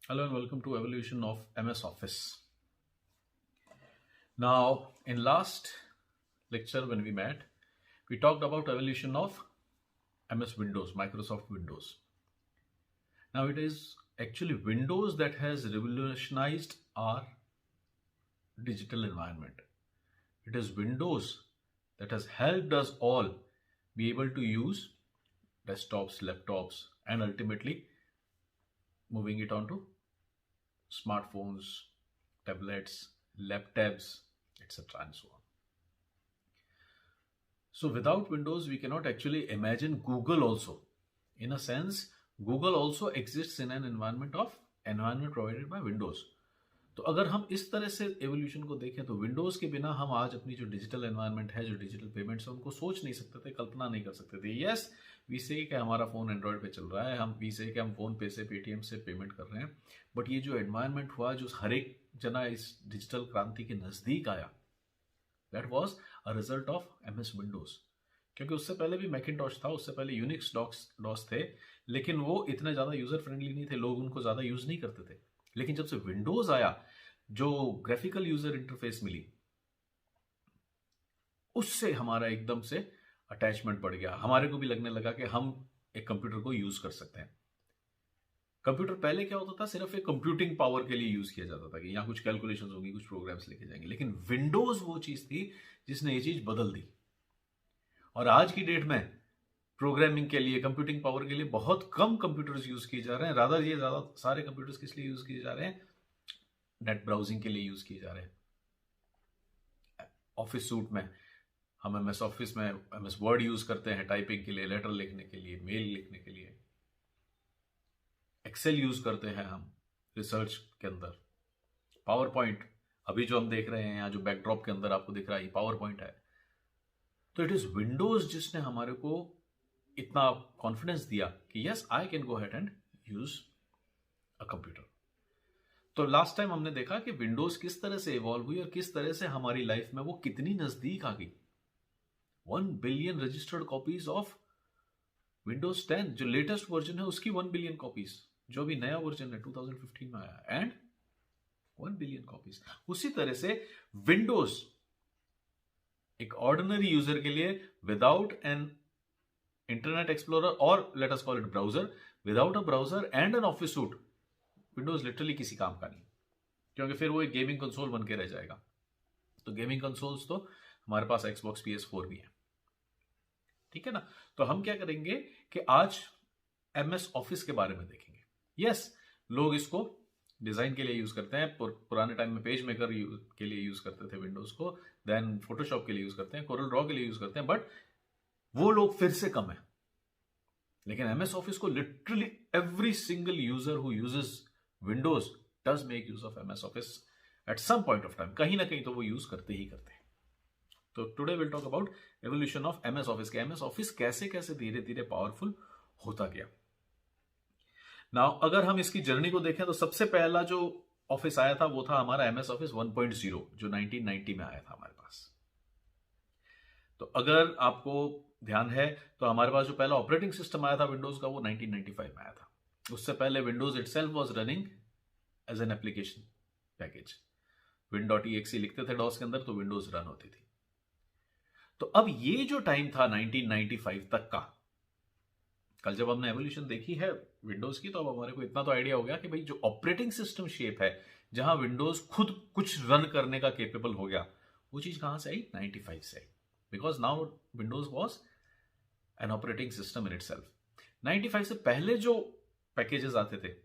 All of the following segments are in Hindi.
Hello and welcome to Evolution of MS Office. Now, in last lecture when we met, we talked about evolution of MS Windows, Microsoft Windows. Now it is actually Windows that has revolutionized our digital environment. It is Windows that has helped us all be able to use desktops, laptops, and ultimately moving it onto smartphones, tablets, laptops, etc. and so on. So without Windows, we cannot actually imagine Google also. In a sense, Google also exists in an environment provided by Windows. तो अगर हम इस तरह से एवोल्यूशन को देखें तो विंडोज के बिना हम आज अपनी जो डिजिटल एनवायरनमेंट है, जो डिजिटल पेमेंट्स है, उनको सोच नहीं सकते थे, कल्पना नहीं कर सकते थे. यस, वी से कि हमारा फोन एंड्रॉयड पे चल रहा है, हम वी से कि हम फोन पे से, पेटीएम से पेमेंट कर रहे हैं, बट ये जो एनवायरनमेंट हुआ, जो हर एक जना इस डिजिटल क्रांति के नजदीक आया, that was a result of MS Windows. क्योंकि उससे पहले भी मैकिंटॉश था, उससे पहले यूनिक्स डॉस थे, लेकिन वो इतने ज़्यादा यूज़र फ्रेंडली नहीं थे, लोग उनको ज़्यादा यूज़ नहीं करते थे. लेकिन जब से विंडोज़ आया, जो ग्राफिकल यूज़र इंटरफेस मिली, उससे हमारा एकदम से अटैचमेंट बढ़ गया. हमारे को भी लगने लगा कि हम एक कंप्यूटर को यूज़ कर सकते हैं. कंप्यूटर पहले क्या होता था, सिर्फ एक कंप्यूटिंग पावर के लिए यूज़ किया जाता था कि यहाँ कुछ कैलकुलेशंस होंगी, कुछ प्रोग्राम्स लिखे जाएंगे. लेकिन विंडोज़ वो चीज़ थी जिसने ये चीज़ बदल दी. और आज की डेट में प्रोग्रामिंग के लिए, कंप्यूटिंग पावर के लिए बहुत कम कंप्यूटर्स यूज किए जा रहे हैं. रादर ये ज़्यादा सारे कंप्यूटर्स किस लिए यूज किए जा रहे हैं? नेट ब्राउजिंग के लिए यूज किए जा रहे हैं. ऑफिस सूट में हम एमएस ऑफिस में एमएस वर्ड यूज करते हैं टाइपिंग के लिए, लेटर लिखने के लिए, मेल लिखने के लिए. एक्सेल यूज करते हैं हम रिसर्च के अंदर. पावर पॉइंट अभी जो हम देख रहे हैं, यहाँ जो बैकड्रॉप के अंदर आपको दिख रहा है, ये पावर पॉइंट है. तो इट इज विंडोज जिसने हमारे को इतना कॉन्फिडेंस दिया कि yes, I can go head and use a computer. तो लास्ट टाइम हमने देखा कि विंडोज किस तरह से इवॉल्व हुई और किस तरह से हमारी लाइफ में वो कितनी नजदीक आ गई. 1 billion registered copies of Windows 10, जो लेटेस्ट वर्जन है उसकी 1 बिलियन कॉपीज, जो भी नया वर्जन है 2015 में आया, एंड 1 बिलियन कॉपीज. उसी तरह से विंडोज एक ऑर्डिनरी यूजर के लिए विदाउट एन इंटरनेट एक्सप्लोरर और let us call it browser, without a browser and N office suit, Windows literally किसी काम का नहीं. क्योंकि फिर वो एक गेमिंग कंसोल बन के रह जाएगा. तो गेमिंग कंसोल्स तो हमारे पास एक्सबॉक्स PS4 भी है, ठीक है ना. तो हम क्या करेंगे कि आज एमएस ऑफिस के बारे में देखेंगे. यस, लोग इसको डिजाइन के लिए यूज करते हैं. पुराने टाइम में पेज मेकर के लिए यूज करते थे विंडोज को, देन फोटोशॉप के लिए यूज करते हैं, कोरल ड्रॉ के लिए यूज करते हैं, बट वो लोग फिर से कम है. लेकिन एमएस ऑफिस को literally every single user who uses Windows does make use of MS Office at some point of time. कहीं ना कहीं तो वो यूज करते ही करते हैं. तो today will talk about evolution of MS Office. MS office कैसे कैसे धीरे धीरे पावरफुल होता गया. नाउ अगर हम इसकी जर्नी को देखें तो सबसे पहला जो ऑफिस आया था वो था हमारा एमएस ऑफिस 1.0, जो 1990 में आया था हमारे पास. तो अगर आपको ध्यान है तो हमारे पास जो पहला ऑपरेटिंग सिस्टम आया था विंडोज का, वो 1995 में आया था. उससे पहले Windows itself was running as an application package. win.exe लिखते थे डॉस के अंदर तो विंडोज रन होती थी. तो अब ये जो टाइम था 1995 तक का, कल जब हमने एवोल्यूशन देखी है विंडोज की, तो अब हमारे को इतना तो आइडिया हो गया कि भाई जो ऑपरेटिंग सिस्टम शेप है, जहां विंडोज खुद कुछ रन करने का केपेबल हो गया, वो चीज कहां से आई? 95 से आई. Because now Windows was an operating system in itself. 95 से पहले जो पैकेजेस आते थे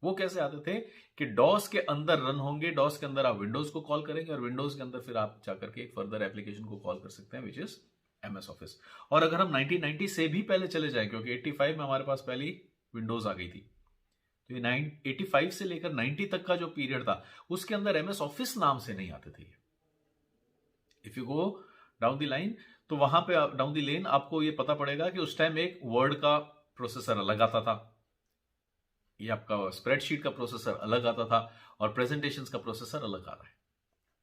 वो कैसे आते थे कि डॉस के अंदर रन होंगे, डॉस के अंदर आप विंडोज को कॉल करेंगे और विंडोज के अंदर फिर आप जाकर के एक फर्दर एप्लीकेशन को कॉल कर सकते हैं, विच इज एमएस ऑफिस. और अगर हम 1990 से भी पहले चले जाएं, क्योंकि 85 में हमारे पास पहली विंडोज आ गई थी, तो ये 85 से लेकर 90 तक का जो पीरियड था उसके अंदर एमएस ऑफिस नाम से नहीं आते थे. If you go down the line, तो वहां पे डाउन द लेन आपको ये पता पड़ेगा कि उस टाइम एक वर्ड का प्रोसेसर अलग आता था, ये आपका स्प्रेडशीट का प्रोसेसर अलग आता था, और प्रेजेंटेशंस का प्रोसेसर अलग आ रहा है.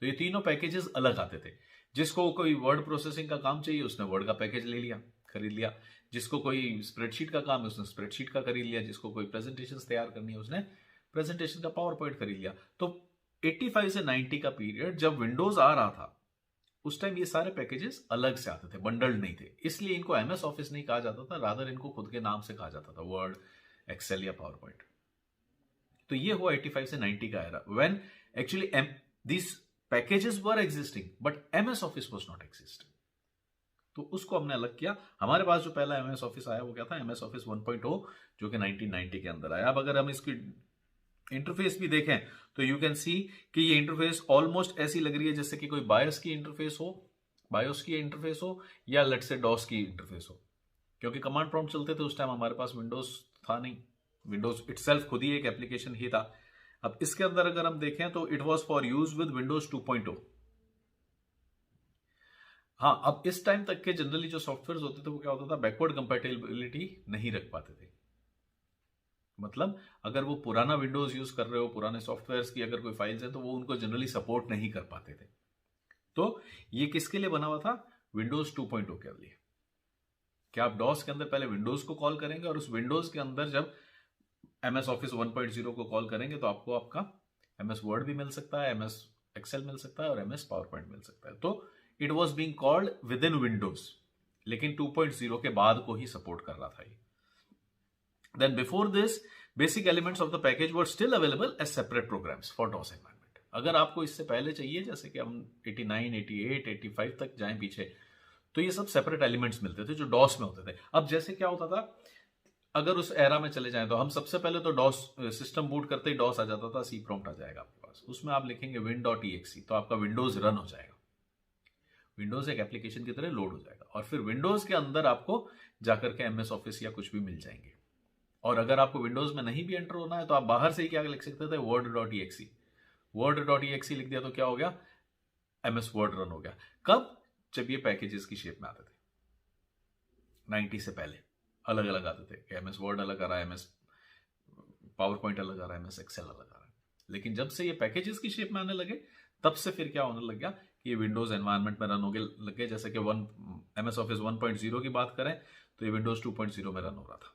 तो ये तीनों पैकेजेस अलग आते थे. जिसको कोई वर्ड प्रोसेसिंग का काम चाहिए उसने वर्ड का पैकेज ले लिया, खरीद लिया. जिसको कोई स्प्रेडशीट का काम है उसने स्प्रेडशीट का खरीद लिया. जिसको कोई प्रेजेंटेशंस तैयार करनी है उसने प्रेजेंटेशन का पावर पॉइंट खरीद लिया। तो 85 से 90 का पीरियड जब विंडोज आ रहा था, उस टाइम ये सारे पैकेजेस अलग से आते थे, बंडल्ड नहीं थे, इसलिए इनको एमएस ऑफिस नहीं कहा जाता था, रादर इनको खुद के नाम से कहा जाता था, वर्ड, एक्सेल या पावर पॉइंट। तो ये हुआ 85 से 90 का era, when actually this packages were existing but MS office was not existing. तो उसको हमने अलग किया। हमारे पास जो पहला एमएस ऑफिस आया वो क्या था, एमएस ऑफिस 1.0, जो कि 1990 के अंदर आया। अब अगर हम इसकी इंटरफेस भी देखें तो यू कैन सी कि ये इंटरफेस ऑलमोस्ट ऐसी लग रही है जैसे कि कोई बायोस की इंटरफेस हो या लेट्स से डॉस की इंटरफेस हो, क्योंकि कमांड प्रॉम्प्ट चलते थे उस टाइम, हमारे पास विंडोज था नहीं, विंडोज इटसेल्फ खुद ही एक एप्लीकेशन ही था। अब इसके अंदर अगर हम देखें तो it was for use with Windows 2.0। हाँ, अब इस टाइम तक के जनरली जो सॉफ्टवेयर होते थे वो क्या होता था, बैकवर्ड कंपेटेबिलिटी नहीं रख पाते थे। मतलब अगर वो पुराना विंडोज यूज कर रहे हो, पुराने सॉफ्टवेयर्स की अगर कोई फाइल्स है तो वो उनको जनरली सपोर्ट नहीं कर पाते थे। तो ये किसके लिए बना हुआ था, विंडोज 2.0 के लिए। क्या आप डॉस के अंदर पहले विंडोज को कॉल करेंगे और उस विंडोज के अंदर जब एमएस ऑफिस 1.0 को कॉल करेंगे तो आपको आपका एमएस वर्ड भी मिल सकता है, एमएस एक्सेल मिल सकता है और एमएस पावर पॉइंट मिल सकता है। तो it was being called with in Windows, लेकिन 2.0 के बाद को ही सपोर्ट कर रहा था ये। Then before this, basic elements of the package were still available as separate programs for DOS environment. अगर आपको इससे पहले चाहिए, जैसे कि हम 89, 88, 85 तक जाएं पीछे, तो ये सब सेपरेट एलिमेंट्स मिलते थे जो डॉस में होते थे। अब जैसे क्या होता था, अगर उस एरा में चले जाएं तो हम सबसे पहले तो डॉस सिस्टम बूट करते ही डॉस आ जाता था, सी प्रॉम्प्ट आ जाएगा आपके पास, उसमें आप लिखेंगे win.exe तो आपका विंडोज रन हो जाएगा, विंडोज एक एप्लीकेशन की तरह लोड हो जाएगा, और फिर विंडोज के अंदर आपको जाकर के एमएस ऑफिस या कुछ भी मिल जाएंगे। और अगर आपको विंडोज में नहीं भी एंटर होना है तो आप बाहर से ही क्या लिख सकते थे, word.exe लिख दिया तो क्या हो गया, एमएस वर्ड रन हो गया। कब, जब ये पैकेजेस की शेप में आते थे। 90 से पहले अलग अलग आते थे, एमएस वर्ड अलग आ रहा है, एमएस पावर पॉइंट अलग आ रहा है, एमएस एक्सेल अलग आ रहा है। लेकिन जब से ये पैकेजेस की शेप में आने लगे तब से फिर क्या होने लग गया कि ये विंडोज एनवायरनमेंट में रन होने लगे। जैसे कि एमएस ऑफिस 1.0 की बात करें तो ये विंडोज 2.0 में रन हो रहा था।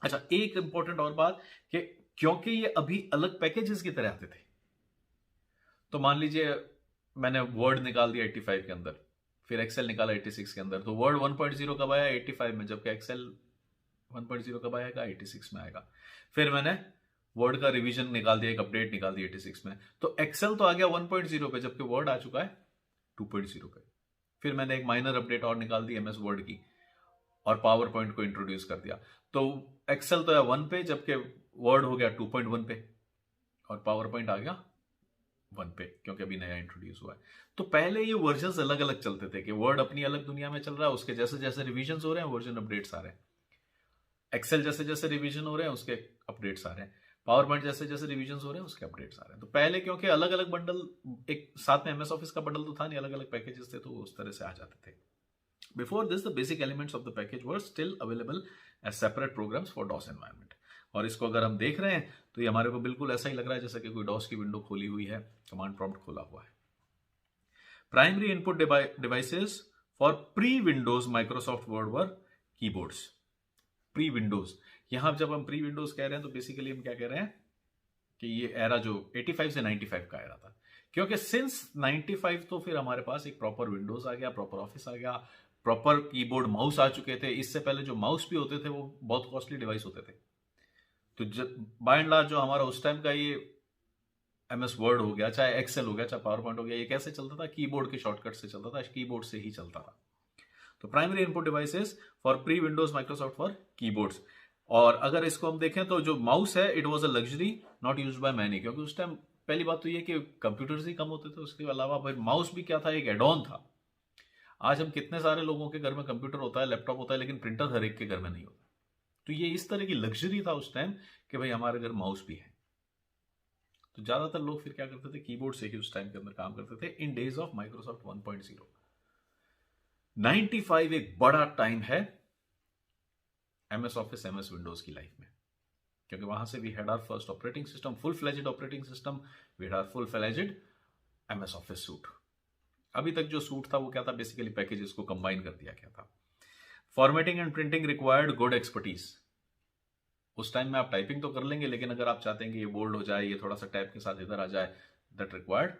अच्छा, एक इंपॉर्टेंट और बात कि क्योंकि ये अभी अलग पैकेजेस की तरह आते थे, तो मान लीजिए मैंने वर्ड निकाल दिया 85 के अंदर, फिर एक्सेल निकाला 86 के अंदर, तो वर्ड 1.0 कब आया, 85 में, जबकि एक्सेल 1.0 कब आएगा, 86 में आएगा। फिर मैंने वर्ड का रिवीजन निकाल दिया, एक अपडेट निकाल दी 86 में, तो एक्सेल तो आ गया 1.0 पे, जबकि वर्ड आ चुका है 2.0 पे। फिर मैंने एक माइनर अपडेट और निकाल दी एमएस वर्ड की और पावर पॉइंट को इंट्रोड्यूस कर दिया, तो एक्सेल तो है 1 पे, जबकि वर्ड हो गया 2.1 पे और पावर पॉइंट आ गया 1 पे, क्योंकि अभी नया इंट्रोड्यूस हुआ है। तो पहले ये वर्जन्स अलग अलग चलते थे कि वर्ड अपनी अलग दुनिया में चल रहा है, उसके जैसे जैसे रिवीजन हो रहे हैं वर्जन अपडेट्स आ रहे हैं, एक्सेल जैसे जैसे रिवीजन हो रहे हैं उसके अपडेट्स आ रहे हैं, पावर पॉइंट जैसे जैसे रिवीजन हो रहे हैं उसके अपडेट्स आ रहे हैं। तो पहले क्योंकि अलग अलग बंडल, एक साथ में एमएस ऑफिस का बंडल तो था नहीं, अलग अलग पैकेजेस थे, तो उस तरह से आ जाते थे। Before this, the basic elements of the package were still available as separate programs for DOS environment. और इसको अगर हम देख रहे हैं तो ये हमारे को बिल्कुल ऐसा ही लग रहा है जैसे कि कोई डॉस की विंडो खोली हुई है, कमांड प्रॉम्प्ट खोला हुआ है। Primary input devices for pre Windows Microsoft word were keyboards. Pre Windows, यहां जब हम प्री विंडोज कह रहे हैं तो बेसिकली हम क्या कह रहे हैं कि ये एरा जो 85 से 95 का एरा था, क्योंकि सिंस 95 तो फिर हमारे पास एक प्रॉपर विंडोज आ गया, प्रॉपर ऑफिस आ गया, प्रॉपर कीबोर्ड माउस आ चुके थे। इससे पहले जो माउस भी होते थे वो बहुत कॉस्टली डिवाइस होते थे। तो बाय एंड लार्ज जो हमारा उस टाइम का ये एमएस वर्ड हो गया, चाहे एक्सेल हो गया, चाहे पावर पॉइंट हो गया, ये कैसे चलता था, कीबोर्ड के शॉर्टकट से चलता था, कीबोर्ड से ही चलता था। तो primary input devices for pre Windows Microsoft for keyboards. और अगर इसको हम देखें तो जो माउस है it was a luxury not used by many, क्योंकि उस टाइम पहली बात तो ये कि कंप्यूटर्स ही कम होते थे, उसके अलावा फिर माउस भी क्या था, एक एड ऑन था। आज हम कितने सारे लोगों के घर में कंप्यूटर होता है, लैपटॉप होता है, लेकिन प्रिंटर हर एक के घर में नहीं होता। तो ये इस तरह की लग्जरी था उस टाइम कि भाई हमारे घर माउस भी है। तो ज्यादातर लोग फिर क्या करते थे, कीबोर्ड से ही उस टाइम के अंदर काम करते थे इन डेज ऑफ माइक्रोसॉफ्ट 1.0। 95 एक बड़ा टाइम है एमएस ऑफिस, एमएस विंडोज की लाइफ में, क्योंकि वहां से we had our first operating system, full fledged operating system, we had our full fledged MS Office suite. अभी तक जो सूट था वो क्या था, बेसिकली पैकेजेस को कंबाइन कर दिया गया था। Formatting and printing required good expertise. उस टाइम में आप टाइपिंग तो कर लेंगे, लेकिन अगर आप चाहते हैं कि ये बोल्ड हो जाए, ये थोड़ा सा टैब के साथ इधर आ जाए, दैट रिक्वायर्ड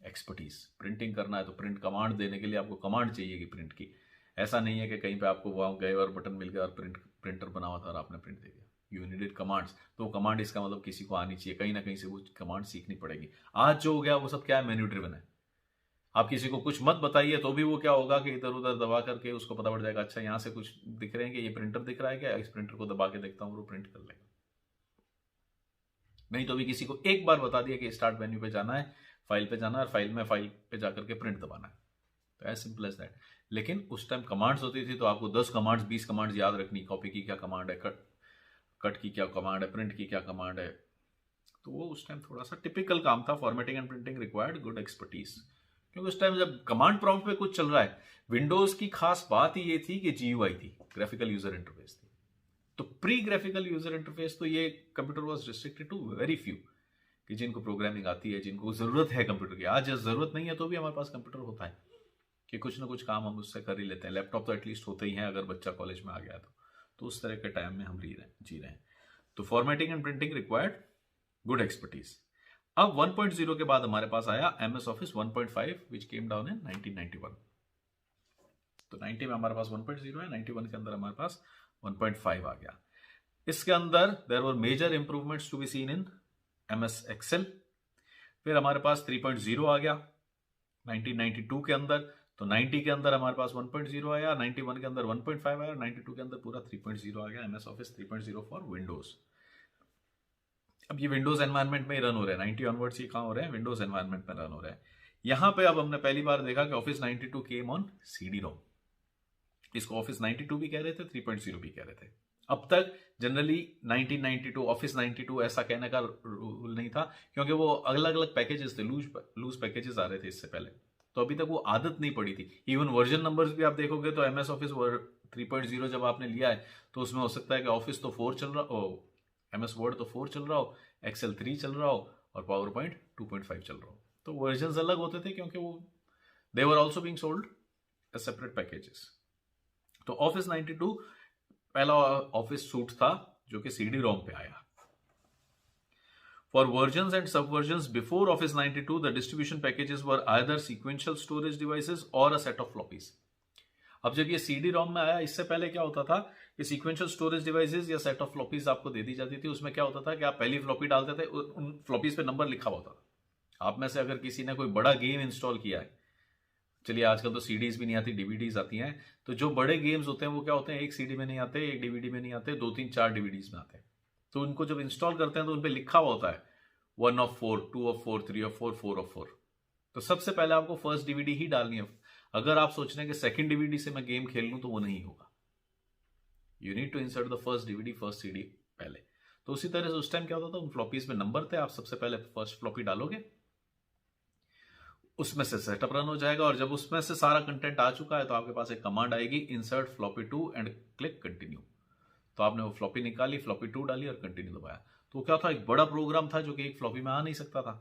एक्सपर्टीज। प्रिंटिंग करना है तो प्रिंट कमांड देने के लिए आपको कमांड चाहिए कि प्रिंट की। ऐसा नहीं है कि कहीं पे आपको वहां गए और बटन मिल गया और प्रिंटर बना हुआ था और आपने प्रिंट दे दिया। You needed commands. तो कमांड इसका मतलब किसी को आनी चाहिए, कहीं ना कहीं से वो कमांड सीखनी पड़ेगी। आज जो हो गया वो सब क्या है, मेन्यू ड्रिवन है। आप किसी को कुछ मत बताइए तो भी वो क्या होगा कि इधर उधर दबा करके उसको पता पड़ जाएगा, अच्छा यहाँ से कुछ दिख रहे हैं कि ये प्रिंटर दिख रहा है क्या, इस प्रिंटर को दबा के देखता हूँ, वो प्रिंट कर लेगा। नहीं तो भी किसी को एक बार बता दिया कि स्टार्ट मेन्यू पे जाना है, फाइल पे जाना है और फाइल पे जाकर के प्रिंट दबाना है, तो एज सिंपल एज दैट। लेकिन उस टाइम कमांड्स होती थी तो आपको 10 कमांड्स 20 कमांड्स याद रखनी, कॉपी की क्या कमांड है, कट की क्या कमांड है, प्रिंट की क्या कमांड है। तो वो उस टाइम थोड़ा सा टिपिकल काम था। Formatting and printing required good expertise, क्योंकि उस टाइम जब कमांड प्रॉम्प्ट पे कुछ चल रहा है, विंडोज की खास बात ही ये थी कि जीयूआई थी, ग्राफिकल यूजर इंटरफेस थी। तो प्री ग्राफिकल यूजर इंटरफेस तो ये computer was restricted to very few, कि जिनको प्रोग्रामिंग आती है, जिनको जरूरत है कंप्यूटर की। आज जरूरत नहीं है तो भी हमारे पास कंप्यूटर होता है कि कुछ ना कुछ काम हम उससे कर ही लेते हैं। लैपटॉप तो एटलीस्ट होते ही हैं अगर बच्चा कॉलेज में आ गया तो उस तरह के टाइम में हम जी रहे हैं। तो formatting and printing required good expertise. अब 1.0 के बाद हमारे पास आया MS Office 1.5 which came down in 1991। तो 90 में हमारे पास 1.0 है, 91 के अंदर हमारे पास 1.5 आ गया। इसके अंदर there were major improvements to be seen in MS Excel। फिर हमारे पास 3.0 आ गया 1992 के अंदर। तो 90 के अंदर हमारे पास 1.0 आया, 91 के अंदर 1.5 आया, 92 के अंदर पूरा 3.0 आ गया, MS Office 3.0 फॉर विंडोज। अब ये विंडोज एनवायरनमेंट में ही रन हो रहे हैं, 90 ऑनवर्ड्स ये कहां हो रहे हैं, विंडोज एनवायरनमेंट में रन हो रहे हैं। यहां पे अब हमने पहली बार देखा कि ऑफिस 92 केम ऑन CD-ROM। इसको ऑफिस 92 भी कह रहे थे, 3.0 भी कह रहे थे। अब तक जनरली 1992 ऑफिस 92 ऐसा कहने का रूल नहीं था, क्योंकि वो अलग अलग पैकेजेस थे, लूज पैकेजेस आ रहे थे इससे पहले, तो अभी तक वो आदत नहीं पड़ी थी। इवन वर्जन नंबर्स भी आप देखोगे तो MS Office 3.0 जब आपने लिया है तो उसमें हो सकता है कि ऑफिस तो 4 चल रहा हो, MS Word तो 4 चल रहा हो, Excel 3 चल रहा हो और PowerPoint 2.5 चल रहा हो। तो वर्जन अलग होते थे क्योंकि वो they were also being sold as separate packages. तो ऑफिस 92 पहला ऑफिस सूट था जो कि CD-ROM पे आया। For versions and subversions before Office 92, the distribution packages were either sequential storage devices or a set of floppies. अब जब ये CD-ROM में आया, इससे पहले क्या होता था कि सीक्वेंशियल स्टोरेज डिवाइसेस या सेट ऑफ फ्लॉपीज आपको दे दी जाती थी। उसमें क्या होता था कि आप पहली फ्लॉपी डालते थे, उन फ्लॉपीज पे नंबर लिखा होता था। आप में से अगर किसी ने कोई बड़ा गेम इंस्टॉल किया है, चलिए आजकल तो सीडीज भी नहीं आती, डीवीडीज आती हैं, तो जो बड़े गेम्स होते हैं वो क्या होते हैं, एक सीडी में नहीं आते, एक डीवीडी में नहीं आते, 2 3 4 डीवीडीज में आते हैं। तो उनको जब इंस्टॉल करते हैं तो उन पर लिखा हुआ होता है 1 of 4, 2 of 4, 3 of 4, 4 of 4। तो सबसे पहले आपको फर्स्ट डीवीडी ही डालनी है। अगर आप सोच रहे हैं कि सेकंड डीवीडी से मैं गेम खेल लूं तो वो नहीं होगा। You need to insert the first DVD, first CD पहले। तो उसी तरह से उस टाइम क्या होता था, उन फ्लॉपीज में नंबर थे, आप सबसे पहले फर्स्ट फ्लॉपी डालोगे, उसमें से सेटअप रन हो जाएगा, और जब उसमें से सारा कंटेंट आ चुका है तो आपके पास एक कमांड आएगी, insert floppy 2 and click continue. तो आपने वो फ्लॉपी निकाली, फ्लॉपी 2 डाली और कंटिन्यू दबाया। तो क्या था, एक बड़ा प्रोग्राम था जो कि एक फ्लॉपी में आ नहीं सकता था।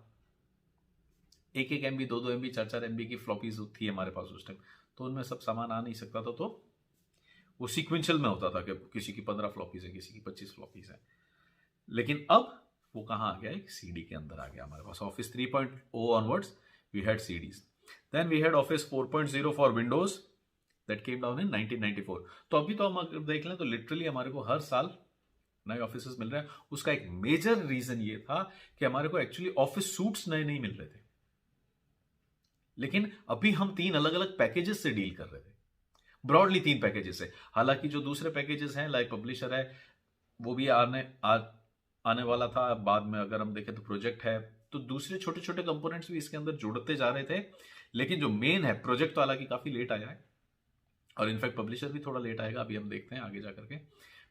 1 MB 2 MB 4 MB की फ्लॉपीज थी हमारे पास उस टाइम, तो उनमें सब सामान आ नहीं सकता था। तो वो सीक्वेंशियल में होता था कि किसी की 15 फ्लॉपीज है, किसी की 25 फ्लॉपीज है। लेकिन अब वो कहां आ गया, एक सीडी के अंदर आ गया हमारे पास। Office 3.0 onwards we had CDs. Then we had Office 4.0 for Windows that came down in 1994. तो अभी तो हम अगर देख लें तो लिटरली हमारे को हर साल नए ऑफिसेस मिल रहे हैं। उसका एक मेजर रीजन ये था कि हमारे को एक्चुअली ऑफिस सूट्स नए नहीं मिल रहे थे, लेकिन अभी हम 3 अलग अलग पैकेजेस से डील कर रहे थे, ब्रॉडली 3 पैकेजेस से। हालांकि जो दूसरे पैकेजेस हैं लाइक पब्लिशर है वो भी आने वाला था बाद में। अगर हम देखें तो प्रोजेक्ट है, तो दूसरे छोटे छोटे कंपोनेंट्स भी इसके अंदर जोड़ते जा रहे थे। लेकिन जो मेन है प्रोजेक्ट तो हालांकि काफी लेट आया है, और इनफैक्ट पब्लिशर भी थोड़ा लेट आएगा, अभी हम देखते हैं आगे जाकर के।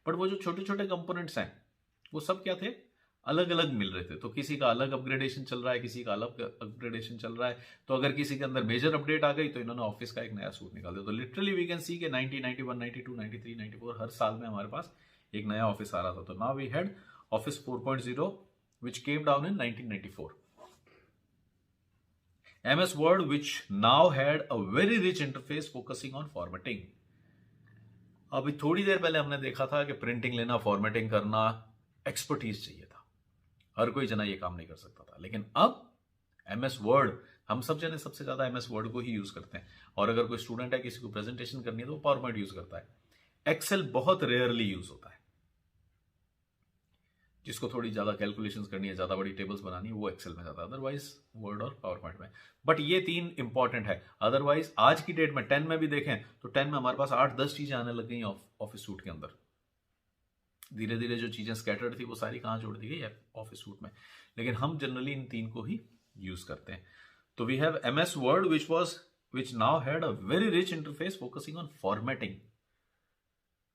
बट वो जो छोटे छोटे कंपोनेंट्स हैं वो सब क्या थे, अलग अलग मिल रहे थे। तो किसी का अलग अपग्रेडेशन चल रहा है, किसी का अलग अपग्रेडेशन चल रहा है। तो अगर किसी के अंदर मेजर अपडेट आ गई तो इन्होंने ऑफिस का एक नया सूट निकाल दिया। तो लिटरली वी कैन सी के 90, 91, 92, 93, 94 हर साल में हमारे पास एक नया ऑफिस आ रहा था। तो now we had Office 4.0 which came down in 1994. MS Word which now had a very rich interface focusing on formatting. अभी थोड़ी देर पहले हमने देखा था कि प्रिंटिंग लेना, फॉर्मेटिंग करना एक्सपर्टीज चाहिए था, हर कोई जना ये काम नहीं कर सकता था। लेकिन अब MS वर्ड, हम सब जने सबसे ज्यादा MS वर्ड को ही यूज करते हैं। और अगर कोई स्टूडेंट है, किसी को प्रेजेंटेशन करनी है, तो वो पावर पॉइंट यूज करता है। एक्सेल बहुत रेयरली यूज होता है। जिसको थोड़ी ज्यादा कैलकुलेशंस करनी है, ज्यादा बड़ी टेबल्स बनानी है, वो एक्सेल में जाता है, अदरवाइज वर्ड और पावर पॉइंट में। बट ये 3 इंपॉर्टेंट है। अदरवाइज आज की डेट में 10 में भी देखें तो 10 में हमारे पास 8-10 चीजें आने लग गई ऑफिस सूट के अंदर। धीरे धीरे जो चीजें स्कैटर्ड थी वो सारी कहाँ जोड़ दी गई? ऑफिस सूट में। लेकिन हम जनरली इन 3 को ही यूज करते हैं। तो we have MS Word which now had a very rich interface focusing on formatting.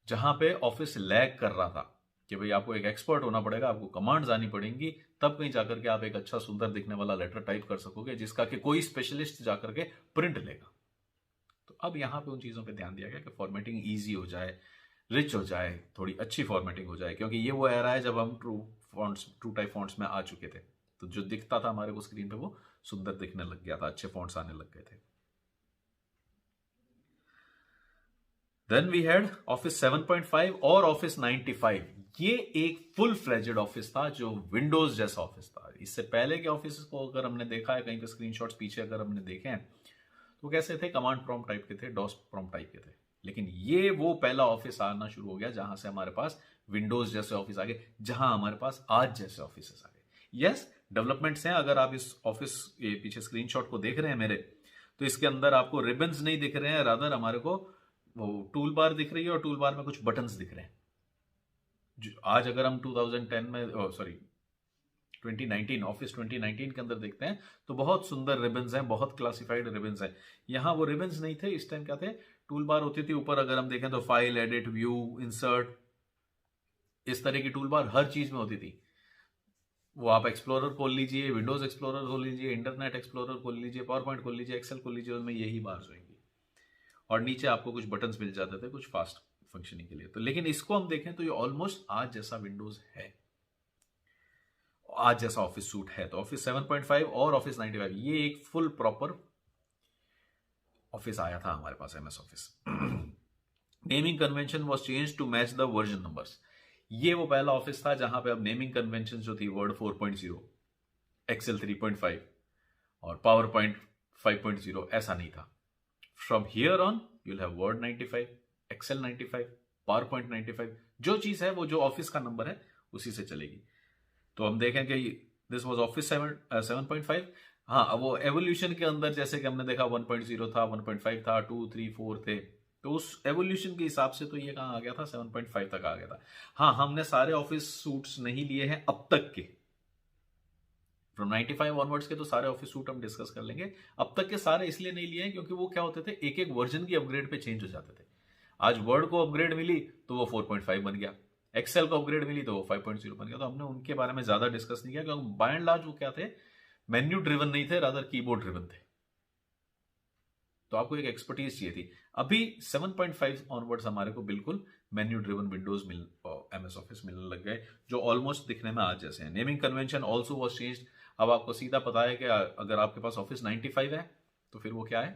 जहां पे ऑफिस लैग कर रहा था कि भाई आपको एक एक्सपर्ट होना पड़ेगा, आपको कमांड्स आनी पड़ेंगी, तब कहीं जाकर के आप एक अच्छा सुंदर दिखने वाला लेटर टाइप कर सकोगे, जिसका कि कोई स्पेशलिस्ट जाकर के प्रिंट लेगा। तो अब यहां पे उन चीजों पे ध्यान दिया गया कि फॉर्मेटिंग ईजी हो जाए, रिच हो जाए, थोड़ी अच्छी फॉर्मेटिंग हो जाए, क्योंकि ये वो एरा है जब हम ट्रू टाइप फॉन्ट्स में आ चुके थे। तो जो दिखता था हमारे को स्क्रीन पे, वो सुंदर दिखने लग गया था, अच्छे फॉन्ट्स आने लग गए थे। देन वी हैड ऑफिस 7.5 और ऑफिस 95। ये एक फुल फ्लेजेड ऑफिस था, जो विंडोज जैसा ऑफिस था। इससे पहले के ऑफिस को अगर हमने देखा है कहीं पे, स्क्रीनशॉट्स पीछे अगर हमने देखे हैं, तो कैसे थे? कमांड प्रॉम्प्ट टाइप के थे, डॉस प्रॉम्प्ट टाइप के थे। लेकिन ये वो पहला ऑफिस आना शुरू हो गया जहां से हमारे पास विंडोज जैसे ऑफिस आ गए, जहां हमारे पास आज जैसे ऑफिस आ गए। यस, डेवलपमेंट्स हैं। अगर आप इस ऑफिस ये पीछे स्क्रीनशॉट को देख रहे हैं मेरे, तो इसके अंदर आपको रिबन्स नहीं दिख रहे हैं, रादर हमारे को वो टूल बार दिख रही है, और टूल बार में कुछ बटन्स दिख रहे हैं। आज अगर हम 2010 में, सॉरी 2019, ऑफिस 2019 के अंदर देखते हैं, तो बहुत सुंदर रिबन्स हैं, बहुत क्लासिफाइड रिबन्स हैं। यहां वो रिबन्स नहीं थे, इस टाइम क्या थे? टूल बार होती थी ऊपर। अगर हम देखें तो फाइल, एडिट, व्यू, इंसर्ट, इस तरह की टूल बार हर चीज में होती थी। वो आप एक्सप्लोरर खोल लीजिए, विंडोज एक्सप्लोरर खोल लीजिए, इंटरनेट एक्सप्लोरर खोल लीजिए, पावर पॉइंट खोल लीजिए, एक्सेल खोल लीजिए, उनमें यही बार होंगी। और नीचे आपको कुछ बटन्स मिल जाते थे कुछ फास्ट फंक्शनिंग के लिए। तो लेकिन इसको हम देखें तो ये ऑलमोस्ट आज जैसा विंडोज है, आज जैसा ऑफिस सूट है। तो ऑफिस 7.5 और ऑफिस 95, ये एक फुल प्रॉपर ऑफिस आया था हमारे पास, MS Office. Naming convention was change to match the version numbers. ये वो पहला ऑफिस था जहां पे अब नेमिंग कन्वेंशन जो थी, वर्ड 4.0, एक्सेल 3.5 और पावर पॉइंट 5.0, ऐसा नहीं था। From here on you'll have Word 95, Excel 95, PowerPoint 95। जो चीज है वो जो ऑफिस का नंबर है उसी से चलेगी। तो हम देखें कि दिस वाज ऑफिस 7.5। हाँ, अब वो एवोल्यूशन के अंदर जैसे कि हमने देखा 1.0 था, 1.5 था, 2, 3, 4 थे। तो उस एवोल्यूशन के हिसाब से तो ये कहाँ आ गया था? 7.5 तक आ गया था। हाँ, हमने सारे ऑफिस सूट्स नहीं लिए हैं अब तक के, फ्रॉम 95 ऑनवर्ड्स के तो सारे ऑफिस सूट हम डिस्कस कर लेंगे। अब तक के सारे इसलिए नहीं लिए हैं क्योंकि वो क्या होते थे, एक एक वर्जन की अपग्रेड पे चेंज हो जाते थे। आज वर्ड को अपग्रेड मिली तो वो 4.5 बन गया, एक्सेल को अपग्रेड मिली तो वो 5.0 बन गया। तो हमने उनके बारे में ज्यादा डिस्कस नहीं किया, क्योंकि बाय एंड लार्ज वो क्या थे, मेन्यू ड्रिवन नहीं थे, रादर कीबोर्ड ड्रिवन थे। तो आपको एक एक्सपर्टीज चाहिए थी। अभी 7.5 ऑनवर्ड्स हमारे को बिल्कुल menu driven Windows MS office मिलने लग गए, जो ऑलमोस्ट दिखने में आज जैसे हैं। Naming convention also was changed. अब आपको सीधा पता है कि अगर आपके पास ऑफिस 95 है तो फिर वो क्या है?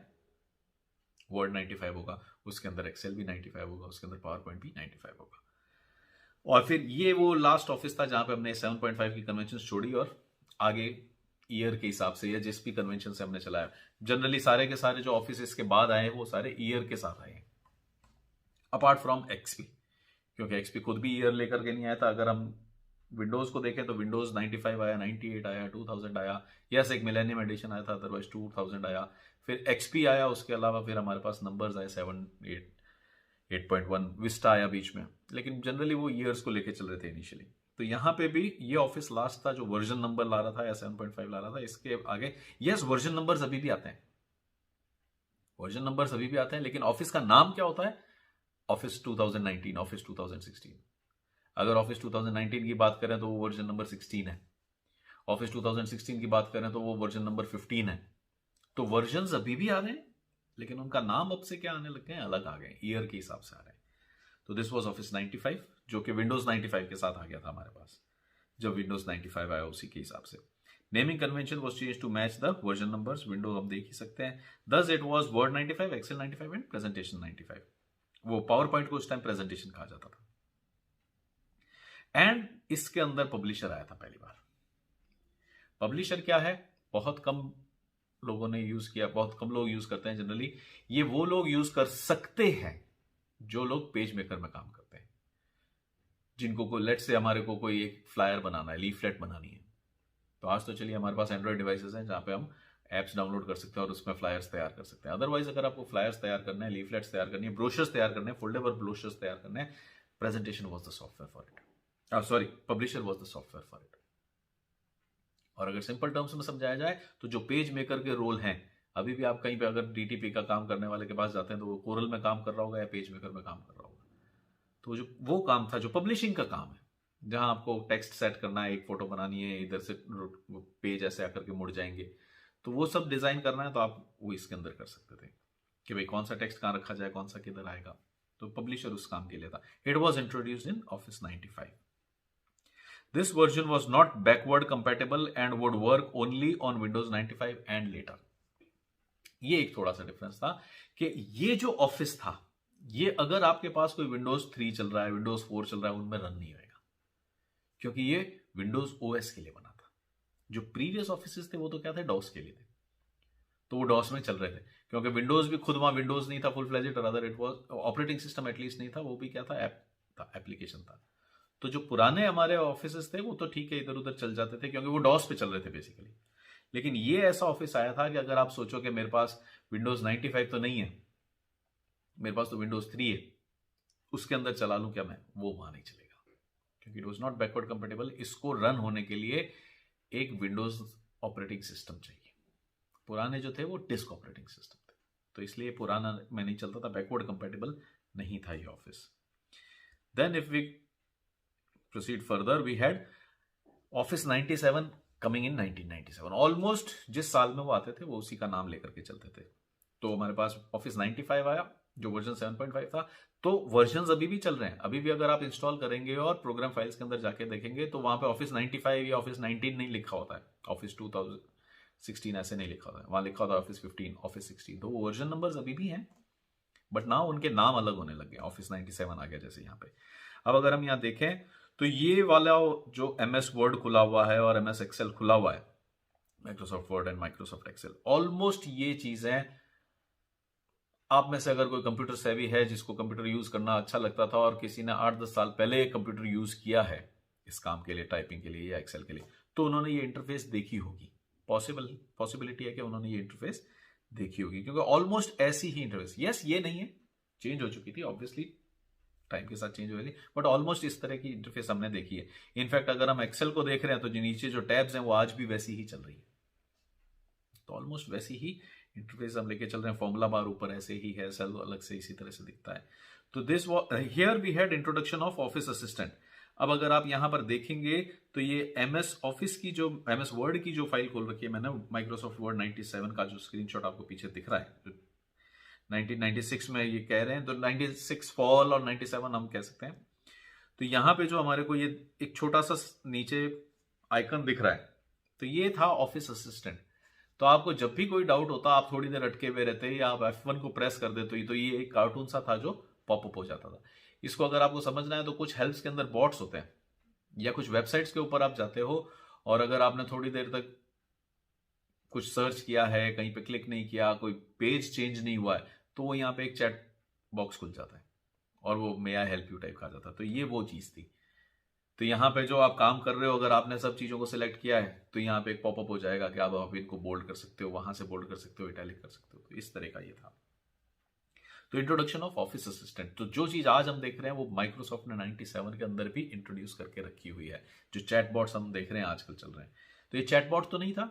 वर्ड 95 होगा, उसके अंदर एक्सेल भी 95 होगा, उसके अंदर पावर पॉइंट भी 95 होगा। और फिर ये वो लास्ट ऑफिस था जहां पे हमने 7.5 की कन्वेंशन छोड़ी और आगे ईयर के हिसाब से या जिस भी कन्वेंशन से हमने चलाया। जनरली सारे के सारे जो ऑफिस इसके बाद आए वो सारे ईयर के साथ आए, अपार्ट फ्रॉम XP, क्योंकि XP खुद भी ईयर लेकर के नहीं आया था। अगर हम विंडोज को देखें तो विंडोज 95 आया, 98 आया, 2000 आया, यस एक मिलेनियम एडिशन आया था, अदरवाइज 2000 आया, फिर XP आया, उसके अलावा फिर हमारे पास नंबर्स आए 7, 8, 8.1, विस्टा आया बीच में। लेकिन जनरली वो ईयर्स को लेके चल रहे थे इनिशियली। तो यहां पे भी ये ऑफिस लास्ट था जो वर्जन नंबर ला रहा था या 7.5 ला रहा था। इसके आगे यस वर्जन नंबर्स अभी भी आते हैं, वर्जन नंबर्स अभी भी आते हैं, लेकिन ऑफिस का नाम क्या होता है? Office 2019, office 2016। अगर ऑफिस 2019 की बात करें तो वो वर्जन नंबर 16 है, ऑफिस 2016 की बात करें तो वो वर्जन नंबर 15 है। तो वर्जन अभी भी आ रहे हैं, लेकिन उनका नाम अब से क्या आने लग गए हैं, अलग आ गए, ईयर के हिसाब से आ रहे हैं। तो दिस वाज ऑफिस 95, जो कि विंडोज 95 के साथ आ गया था हमारे पास। जब विंडोज 95 आया उसी के हिसाब से naming convention was change to match the version numbers. Window हम देख ही सकते हैं। Thus it was Word 95, Excel 95 and presentation 95। वो पावर पॉइंट को उस टाइम प्रेजेंटेशन कहा जाता था। एंड इसके अंदर पब्लिशर आया था पहली बार। पब्लिशर क्या है, बहुत कम लोगों ने यूज किया, बहुत कम लोग यूज करते हैं जनरली। ये वो लोग यूज कर सकते हैं जो लोग पेज मेकर में काम करते हैं, जिनको कोई लेट से हमारे को कोई एक फ्लायर बनाना है, लीफलेट बनानी है। तो आज तो चलिए हमारे पास एंड्रॉइड डिवाइसेस हैं जहां पे हम एप्स डाउनलोड कर सकते हैं और उसमें फ्लायर्स तैयार कर सकते हैं। अदरवाइज अगर आपको फ्लायर्स तैयार करने हैं, लीफलेट्स तैयार करनी है, ब्रोशर्स तैयार करने हैं, फोल्डेबल ब्रोशर्स तैयार करने हैं, presentation was the software for it, sorry publisher was the software for it. और अगर सिंपल टर्म्स में समझाया जाए तो जो पेज मेकर के रोल हैं, अभी भी आप कहीं पे अगर डीटीपी का काम करने वाले के पास जाते हैं तो वो कोरल में काम कर रहा होगा या पेज मेकर में काम कर रहा होगा। तो जो वो काम था जो पब्लिशिंग का काम है, जहां आपको टेक्स्ट सेट करना है, एक फोटो बनानी है, इधर से पेज ऐसे आकर के मुड़ जाएंगे, तो वो सब डिजाइन करना है तो आप वो इसके अंदर कर सकते थे कि भाई कौन सा टेक्स्ट कहां रखा जाए, कौन सा किधर आएगा। तो पब्लिशर उस काम के लिए था। It was introduced in office 95। This version was not backward compatible and would work only on Windows 95 and later. ये एक थोड़ा सा डिफरेंस था कि ये जो ऑफिस था, ये अगर आपके पास कोई विंडोज 3 चल रहा है, विंडोज 4 चल रहा है, उनमें रन नहीं होगा, क्योंकि ये विंडोज ओएस के लिए बना था। जो प्रीवियस ऑफिस थे वो तो क्या थे, डॉस के लिए थे, तो वो डॉस में चल रहे थे, क्योंकि विंडोज भी खुद वहां विंडोज नहीं था फुल फ्लेजेड, और other it was operating system at least नहीं था, वो भी क्या था, ऐप था, एप्लीकेशन था। तो जो पुराने हमारे ऑफिस थे वो तो ठीक है, इधर उधर चल जाते थे क्योंकि वो डॉस पे चल रहे थे बेसिकली। लेकिन ये ऐसा ऑफिस आया था कि अगर आप सोचो कि मेरे पास विंडोज 95 तो नहीं है, मेरे पास तो विंडोज 3 है, उसके अंदर चला लूं क्या मैं, वो वहां नहीं चलेगा, क्योंकि it was not backward compatible. इसको रन होने के लिए एक विंडोज ऑपरेटिंग सिस्टम चाहिए। पुराने जो थे वो डिस्क ऑपरेटिंग सिस्टम थे, तो इसलिए पुराना में नहीं चलता था, बैकवर्ड कंपेटेबल नहीं था ये Office. Then if we proceed further, we had Office 97 coming in 1997। Almost जिस साल में वो आते थे वो उसी का नाम लेकर के चलते थे। तो हमारे पास Office 95 आया जो वर्जन 7.5 था। तो वर्जन अभी भी चल रहे हैं, अभी भी अगर आप इंस्टॉल करेंगे और प्रोग्राम फाइल्स के अंदर जाके देखेंगे तो वहां पे Office 95 या Office 19 नहीं लिखा होता है, Office 2016 ऐसे नहीं लिखा होता है, वहां लिखा होता है Office 15, Office 16। तो वो वर्जन नंबर्स अभी भी हैं, बट नाउ उनके नाम अलग होने लगे। Office 97 आ गया जैसे यहाँ पे। अब अगर हम यहाँ देखें तो ये वाला जो MS वर्ड खुला हुआ है और MS एक्सेल खुला हुआ है, Microsoft Word and Microsoft Excel, almost ये चीज है। आप में से अगर कोई कंप्यूटर सेवी है, जिसको कंप्यूटर यूज करना अच्छा लगता था और किसी ने 8-10 साल पहले कंप्यूटर यूज किया है इस काम के लिए, टाइपिंग के लिए या एक्सेल के लिए, तो उन्होंने ये इंटरफेस देखी होगी। पॉसिबिलिटी है कि उन्होंने ये इंटरफेस देखी होगी, क्योंकि ऑलमोस्ट ऐसी ही इंटरफेस, यस ये नहीं है, चेंज हो चुकी थी ऑब्वियसली, टाइम के साथ चेंज हो गई थी, बट ऑलमोस्ट इस तरह की इंटरफेस हमने देखी है। इनफैक्ट अगर हम एक्सेल को देख रहे हैं तो जो नीचे जो टैब्स हैं वो आज भी वैसी ही चल रही है, तो ऑलमोस्ट वैसी ही इंटरफेस हम लेके चल रहे हैं। फॉर्मूला बार ऊपर ऐसे ही है, सेल अलग से इसी तरह से दिखता है। तो this here we had introduction of Office assistant. अब अगर आप यहां पर देखेंगे तो ये MS ऑफिस की जो MS वर्ड की जो फाइल खोल रखी है मैंने, माइक्रोसॉफ्ट वर्ड 97 का जो स्क्रीनशॉट आपको पीछे दिख रहा है, 1996 में ये कह रहे हैं, तो 96 फॉल और 97 हम कह सकते हैं। तो यहां पे जो हमारे को ये एक छोटा सा नीचे आइकन दिख रहा है, तो ये था ऑफिस असिस्टेंट। तो आपको जब भी कोई डाउट होता, आप थोड़ी देर अटके हुए रहते या आप F1 को प्रेस कर देते, तो ये एक कार्टून सा था जो पॉपअप हो जाता था। इसको अगर आपको समझना है तो कुछ हेल्प्स के अंदर बॉट्स होते हैं, या कुछ वेबसाइट्स के ऊपर आप जाते हो और अगर आपने थोड़ी देर तक कुछ सर्च किया है, कहीं पे क्लिक नहीं किया, कोई पेज चेंज नहीं हुआ है, तो वो यहाँ पे एक चैट बॉक्स खुल जाता है और वो मे आई हेल्प यू टाइप का जाता है। तो ये वो चीज थी। तो यहाँ पे जो आप काम कर रहे हो, अगर आपने सब चीजों को सिलेक्ट किया है तो यहाँ पे एक पॉपअप हो जाएगा कि आप इनको बोल्ड कर सकते हो, वहां से बोल्ड कर सकते हो, इटैलिक कर सकते हो। तो इस तरह का ये था। तो इंट्रोडक्शन ऑफ ऑफिस असिस्टेंट। तो जो चीज आज हम देख रहे हैं वो माइक्रोसॉफ्ट ने 97 के अंदर भी इंट्रोड्यूस करके रखी हुई है। जो चैटबॉट्स हम देख रहे हैं आजकल चल रहे हैं, तो ये चैटबॉट तो नहीं था,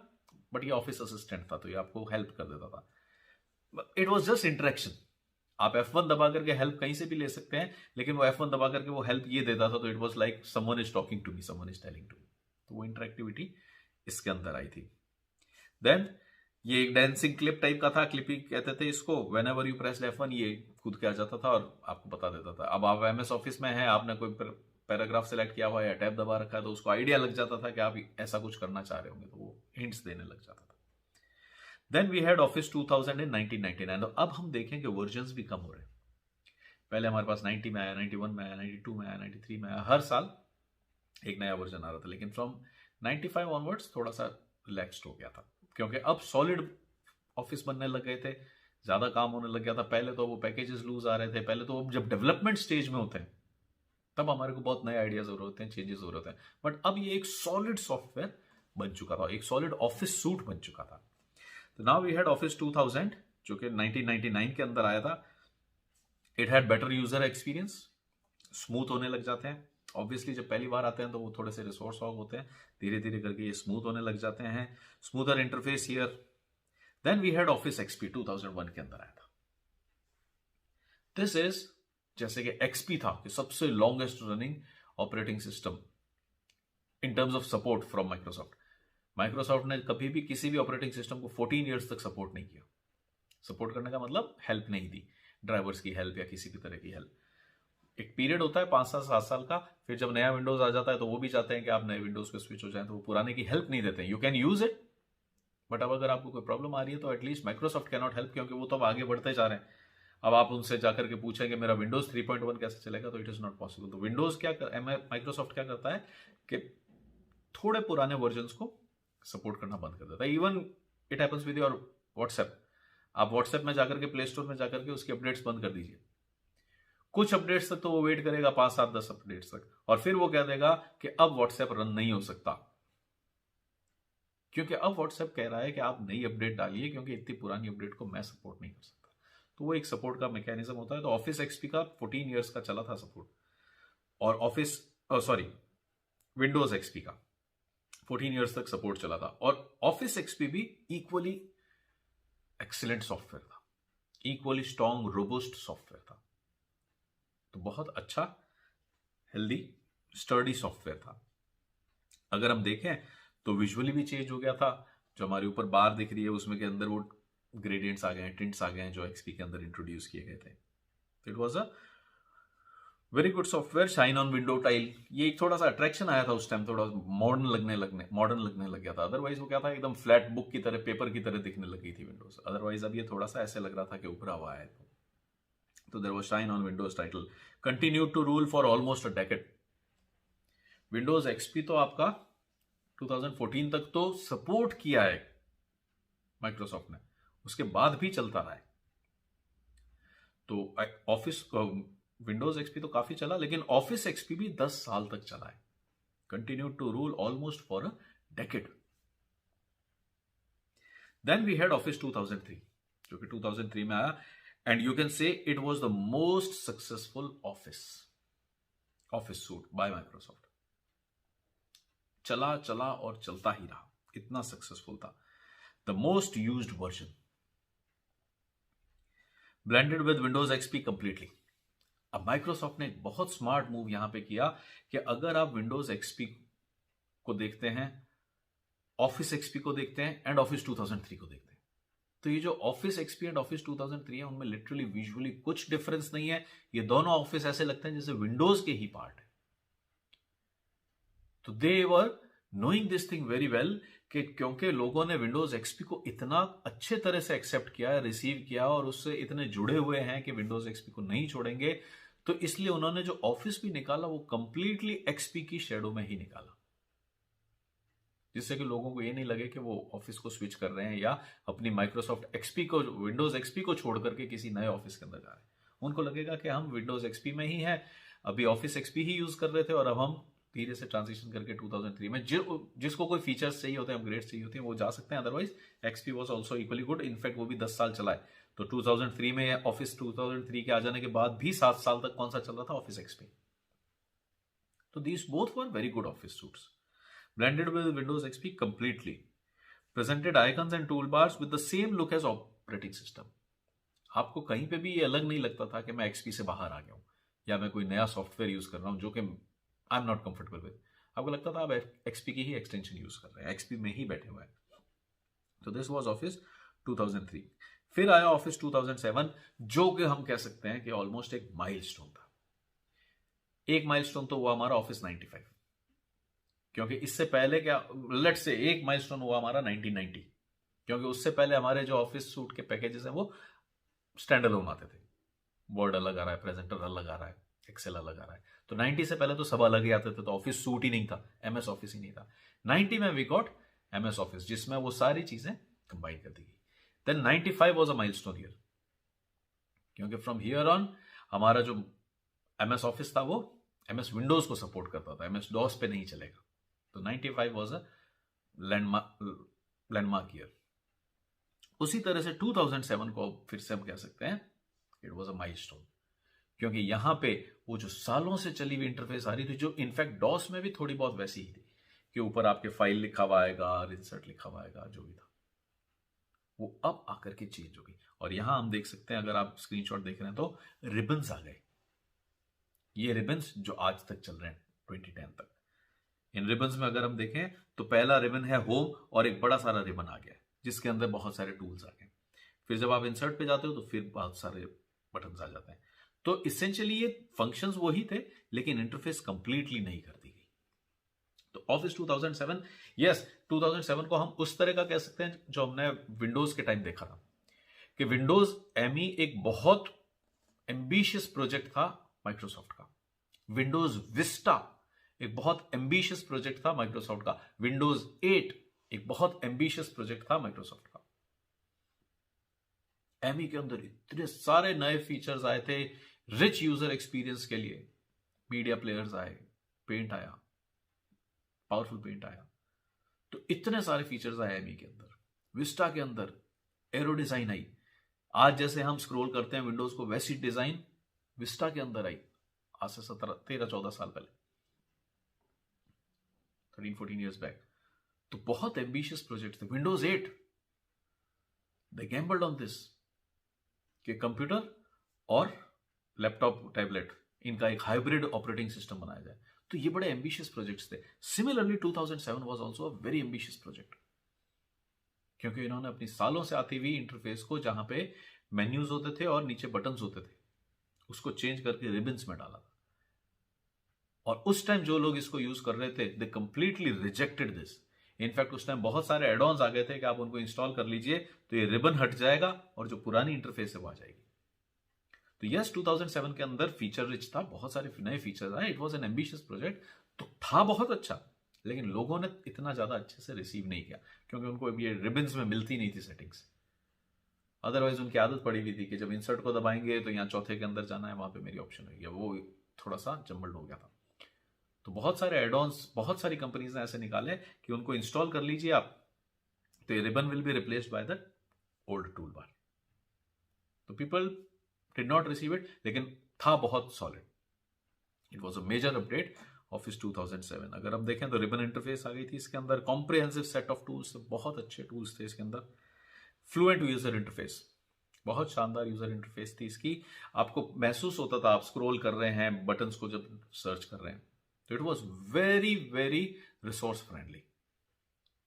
बट ये ऑफिस असिस्टेंट था, तो ये आपको हेल्प कर देता था। It was just interaction. आप F1 दबा करके हेल्प कहीं से भी ले सकते हैं, लेकिन वो F1 दबा करके वो हेल्प ये देता था, तो it was like someone is talking to me, someone is telling to me. तो वो इंटरेक्टिविटी इसके अंदर आई थी। देन ये एक डांसिंग क्लिप टाइप का था, क्लिपिंग कहते थे इसको। When ever you press F1 ये खुद के आ जाता था और आपको बता देता था। अब आप MS ऑफिस में हैं, आपने कोई पैराग्राफ सेलेक्ट किया हुआ है या टैब दबा रखा है, तो उसको आइडिया लग जाता था कि आप ऐसा कुछ करना चाह रहे होंगे, तो वो हिंट्स देने लग जाता था। Then we had office 2000 in 1999। अब हम देखें कि वर्जन्स भी कम हो रहे हैं। पहले हमारे पास 90 में आया, 91 में आया, 92 में आया, 93 में आया, हर साल एक नया वर्जन आ रहा था। लेकिन फ्रॉम 95 ऑनवर्ड्स थोड़ा सा रिलैक्स्ड हो गया था, क्योंकि अब सॉलिड ऑफिस बनने लग गए थे, ज़्यादा काम होने लग गया था। पहले तो वो पैकेजेस लूज आ रहे थे, पहले तो जब डेवलपमेंट स्टेज में होते हैं तब हमारे को बहुत नए आइडियाज हो रहे होते हैं, चेंजेस हो रहे होते हैं। बट अब ये एक सॉलिड सॉफ्टवेयर बन चुका था, एक सॉलिड ऑफिस सूट बन चुका था। तो नाउ वी हैड ऑफिस 2000 जो कि 1999 के अंदर आया था। It had better user experience, smooth होने लग जाते हैं। ऑब्वियसली जब पहली बार आते हैं तो वो थोड़े से रिसोर्स हॉग होते हैं, धीरे धीरे करके ये स्मूथ होने लग जाते हैं। Smoother interface here. Then we had office XP 2001 के अंदर आया था। दिस इज जैसे कि एक्सपी था कि सबसे longest running operating system in terms of support from Microsoft. Microsoft ने कभी भी किसी भी ऑपरेटिंग सिस्टम को 14 ईयर्स तक सपोर्ट नहीं किया। सपोर्ट करने का मतलब हेल्प नहीं दी, ड्राइवर्स की हेल्प या किसी भी तरह की हेल्प। एक पीरियड होता है 5 साल 7 साल का, फिर जब नया विंडोज आ जाता है तो वो भी चाहते हैं कि आप नए विंडोज पे स्विच हो जाएं, तो वो पुराने की हेल्प नहीं देते हैं। You can use it, but अब अगर आपको कोई प्रॉब्लम आ रही है तो at least Microsoft can not help, क्योंकि वो तो अब आगे बढ़ते जा रहे हैं। अब आप उनसे जाकर के पूछें कि मेरा विंडोज 3.1 कैसे चलेगा, तो इट इज नॉट पॉसिबल। तो विंडोज माइक्रोसॉफ्ट क्या करता है कि थोड़े पुराने वर्जन को सपोर्ट करना बंद कर देता है। Even it happens with your WhatsApp. आप व्हाट्सएप में जाकर के प्ले स्टोर में जाकर के उसकी अपडेट्स बंद कर दीजिए। कुछ अपडेट्स तक तो वो वेट करेगा, 5 7 10 अपडेट्स तक, और फिर वो कह देगा कि अब व्हाट्सएप रन नहीं हो सकता, क्योंकि अब व्हाट्सएप कह रहा है कि आप नई अपडेट डालिए, क्योंकि इतनी पुरानी अपडेट को मैं सपोर्ट नहीं कर सकता। तो वो एक सपोर्ट का मैकेनिज्म होता है। तो ऑफिस एक्सपी का 14 ईयर्स का चला था सपोर्ट, और विंडोज एक्सपी का 14 ईयर्स तक सपोर्ट चला था। और ऑफिस एक्सपी भी इक्वली एक्सीलेंट सॉफ्टवेयर था, इक्वली स्ट्रॉन्ग रोबस्ट सॉफ्टवेयर था। तो बहुत अच्छा, हेल्दी, स्टर्डी सॉफ्टवेयर था। अगर हम देखें तो विजुअली भी चेंज हो गया था। जो हमारे ऊपर बार दिख रही है उसमें के अंदर वो ग्रेडियंट्स आ गए हैं, टिंट्स आ गए हैं, जो एक्सपी के अंदर इंट्रोड्यूस किए गए थे। It was a very good software. Shine on window tile, ये एक थोड़ा सा अट्रैक्शन आया था उस टाइम, थोड़ा मॉडर्न लगने लग गया था। अदरवाइज वो क्या था, एकदम फ्लैट बुक की तरह, पेपर की तरह दिखने लगी थी विंडोज। अदरवाइज अब ये थोड़ा सा ऐसे लग रहा था कि उभरा हुआ है। तो there was shine on Windows title, continued to rule for almost a decade. Windows XP तो आपका 2014 तक तो सपोर्ट किया है माइक्रोसॉफ्ट ने, उसके बाद भी चलता रहा है। तो ऑफिस विंडोज एक्सपी तो काफी चला, लेकिन ऑफिस एक्सपी भी 10 साल तक चला है, continued to rule almost for a decade. Then we had office 2003 जो कि 2003 में आया, and you can say it was the most successful office suite by Microsoft. चला चला और चलता ही रहा, इतना सक्सेसफुल था। The most used version, blended with Windows XP completely. अब माइक्रोसॉफ्ट ने एक बहुत स्मार्ट मूव यहां पे किया कि अगर आप विंडोज एक्सपी को देखते हैं, ऑफिस एक्सपी को देखते हैं, एंड ऑफिस 2003 को देखते हैं, तो ये जो ऑफिस एक्सपी एंड ऑफिस 2003 है, उनमें लिटरली विजुअली कुछ डिफरेंस नहीं है। ये दोनों ऑफिस ऐसे लगते हैं जैसे विंडोज के ही पार्ट है। तो they were knowing this thing very well कि क्योंकि लोगों ने विंडोज एक्सपी को इतना अच्छे तरह से एक्सेप्ट किया, रिसीव किया, और उससे इतने जुड़े हुए हैं कि विंडोज एक्सपी को नहीं छोड़ेंगे, तो इसलिए उन्होंने जो ऑफिस भी निकाला वो कंप्लीटली एक्सपी की शेडो में ही निकाला, जिससे कि लोगों को ये नहीं लगे कि वो ऑफिस को स्विच कर रहे हैं या अपनी माइक्रोसॉफ्ट एक्सपी को, विंडोज एक्सपी को छोड़ करके किसी नए ऑफिस के अंदर जा रहे हैं। उनको लगेगा कि हम विंडोज एक्सपी में ही हैं, अभी ऑफिस एक्सपी ही यूज कर रहे थे, और अब हम धीरे से ट्रांजिशन करके 2003 में जिसको कोई फीचर्स चाहिए होते हैं, अपग्रेड्स चाहिए होते हैं, वो जा सकते हैं। Otherwise XP was also equally good, in fact वो भी 10 साल चला है। तो 2003 में ऑफिस 2003 के आ जाने के बाद भी 7 साल तक कौन सा चल रहा था, ऑफिस एक्सपी। तो these both were very good office suits, blended with Windows XP completely, presented icons and toolbars with the same look as operating system. आपको कहीं पे भी ये अलग नहीं लगता था कि मैं XP से बाहर आ गया हूं या मैं कोई नया सॉफ्टवेयर यूज कर रहा हूं जो कि I am not comfortable with. आपको लगता था आप XP की ही एक्सटेंशन यूज कर रहे हैं, XP में ही बैठे हुए हैं। तो दिस वाज ऑफिस 2003। फिर आया ऑफिस 2007, जो कि हम कह सकते हैं कि ऑलमोस्ट एक माइलस्टोन था। एक माइलस्टोन तो हुआ हमारा ऑफिस 95, क्योंकि इससे पहले क्या, लेट से एक माइलस्टोन हुआ हमारा 1990, क्योंकि उससे पहले हमारे जो ऑफिस सूट के पैकेजेस हैं वो स्टैंड अलोन आते थे। वर्ड अलग आ रहा है, प्रेजेंटर अलग आ रहा है, एक्सेल अलग आ रहा है। तो 90 से पहले तो सब अलग ही आते थे, तो ऑफिस सूट ही नहीं था, एमएस ऑफिस ही नहीं था। 90 में वी गॉट एमएस ऑफिस, जिसमें वो सारी चीजें कंबाइन कर दी गई। Then 95 was a milestone year, क्योंकि फ्रॉम हियर ऑन हमारा जो एमएस ऑफिस था वो एमएस विंडोज को सपोर्ट करता था, एमएस डॉस पे नहीं चलेगा। तो 95 वाज अ लैंडमार्क ईयर। उसी तरह से 2007 को फिर से हम कह सकते हैं इट वाज अ माइलस्टोन, क्योंकि यहां पे वो जो सालों से चली हुई इंटरफेस आ रही थी, जो इनफैक्ट डॉस में भी थोड़ी बहुत वैसी ही थी कि ऊपर आपके फाइल लिखा हुआ आएगा, इंसर्ट लिखा हुआ आएगा, जो भी था वो अब आकर के चेंज हो गई। और यहां हम देख सकते हैं, अगर आप स्क्रीनशॉट देख रहे हैं तो रिबन्स आ गए। ये रिबन्स जो आज तक चल रहे हैं 2010 तक, इन रिबन्स में अगर हम देखें तो पहला रिबन है होम, और एक बड़ा सारा रिबन आ गया जिसके अंदर बहुत सारे टूल्स आ गए। फिर जब आप इंसर्ट पे जाते हो तो फिर बहुत सारे बटन्स आ जाते हैं। तो इसेंशियली ये फंक्शंस वही थे, लेकिन इंटरफेस कंप्लीटली नहीं कर दी गई। तो ऑफिस 2007, यस 2007 को हम उस तरह का कह सकते हैं जो हमने विंडोज के टाइम देखा था, कि विंडोज एमई एक बहुत एम्बिशियस प्रोजेक्ट था माइक्रोसॉफ्ट का। विंडोज विस्टा एक बहुत एम्बिशियस प्रोजेक्ट था माइक्रोसॉफ्ट का। विंडोज 8 एक बहुत एम्बिशियस प्रोजेक्ट था माइक्रोसॉफ्ट का। एमई के अंदर इतने सारे नए फीचर्स आए थे रिच यूजर एक्सपीरियंस के लिए। मीडिया प्लेयर्स आए, पेंट आया, पावरफुल पेंट आया, तो इतने सारे फीचर्स आए एमई के अंदर। विस्टा के अंदर एरो डिजाइन आई। आज जैसे हम स्क्रॉल करते हैं विंडोज को, वैसी डिजाइन विस्टा के अंदर आई आज से 13-14 साल पहले, 13-14 ईयर्स बैक। तो बहुत एम्बिशियस प्रोजेक्ट थे। Windows 8 they gambled on this कि कंप्यूटर और लैपटॉप टैबलेट इनका एक हाइब्रिड ऑपरेटिंग सिस्टम बनाया जाए। तो ये बड़े एम्बिशियस प्रोजेक्ट्स थे। Similarly 2007 was also a very ambitious project, क्योंकि इन्होंने अपनी सालों से आती हुई इंटरफेस को, जहां पे मेन्यूज होते थे और नीचे बटन्स होते थे, उसको चेंज करके रिबन्स में डाला था। और उस टाइम जो लोग इसको यूज कर रहे थे, दे कंप्लीटली रिजेक्टेड दिस। इनफैक्ट उस टाइम बहुत सारे एड ऑन्स आ गए थे कि आप उनको इंस्टॉल कर लीजिए तो ये रिबन हट जाएगा और जो पुरानी इंटरफेस है वो आ जाएगी। तो यस 2007 के अंदर फीचर रिच था, बहुत सारे नए फीचर्स आए। It was an ambitious project, तो था बहुत अच्छा, लेकिन लोगों ने इतना ज्यादा अच्छे से रिसीव नहीं किया, क्योंकि उनको ये रिबन्स में मिलती नहीं थी सेटिंग्स। अदरवाइज उनकी आदत पड़ी हुई थी कि जब इंसर्ट को दबाएंगे तो यहाँ चौथे के अंदर जाना है, वहां पे मेरी ऑप्शन हुई है, वो थोड़ा सा जम्बल्ड हो गया था। तो बहुत सारे एड ऑन्स बहुत सारी कंपनीज ने ऐसे निकाले कि उनको इंस्टॉल कर लीजिए आप, तो ribbon will be replaced by the old tool bar. तो people did not receive it, लेकिन था बहुत solid. It was a major update office 2007। अगर हम देखें तो रिबन इंटरफेस आ गई थी इसके अंदर, कॉम्प्रिहेंसिव सेट ऑफ टूल्स, बहुत अच्छे टूल्स थे इसके अंदर। फ्लुएंट यूजर इंटरफेस, बहुत शानदार यूजर इंटरफेस थी इसकी। आपको महसूस होता था आप स्क्रॉल कर रहे हैं बटन्स को जब सर्च कर रहे हैं, तो it was very very resource friendly.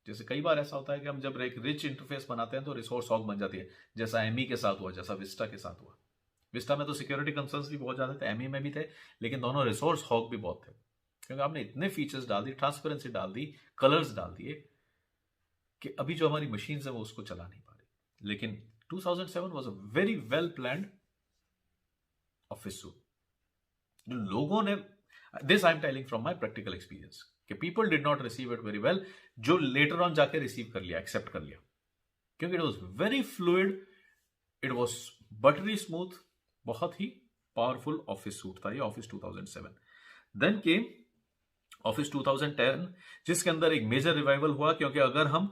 जैसे कई बार ऐसा होता है कि हम जब एक रिच इंटरफेस बनाते हैं तो रिसोर्स हॉग बन जाती है, जैसा एमई के साथ हुआ, जैसा विस्टा के साथ हुआ। विस्टा में तो सिक्योरिटी कंसर्न्स भी बहुत ज्यादा थे, एमई में भी थे, लेकिन दोनों रिसोर्स हॉग भी बहुत थे, क्योंकि आपने इतने फीचर्स डाल दी, ट्रांसपेरेंसी डाल दी, कलर्स डाल दिए कि अभी जो हमारी मशीन है वो उसको चला नहीं पा रही। लेकिन 2007 was a very well planned office suite. लोगों ने, this I am telling from my practical experience, कि people did not receive it very well, जो लेटर ऑन जाके रिसीव कर लिया, एक्सेप्ट कर लिया, क्योंकि it was very fluid, it was buttery smooth, बहुत ही पावरफुल ऑफिस सूट था ये ऑफिस 2007। देन केम ऑफिस 2010, जिसके अंदर एक मेजर रिवाइवल हुआ, क्योंकि अगर हम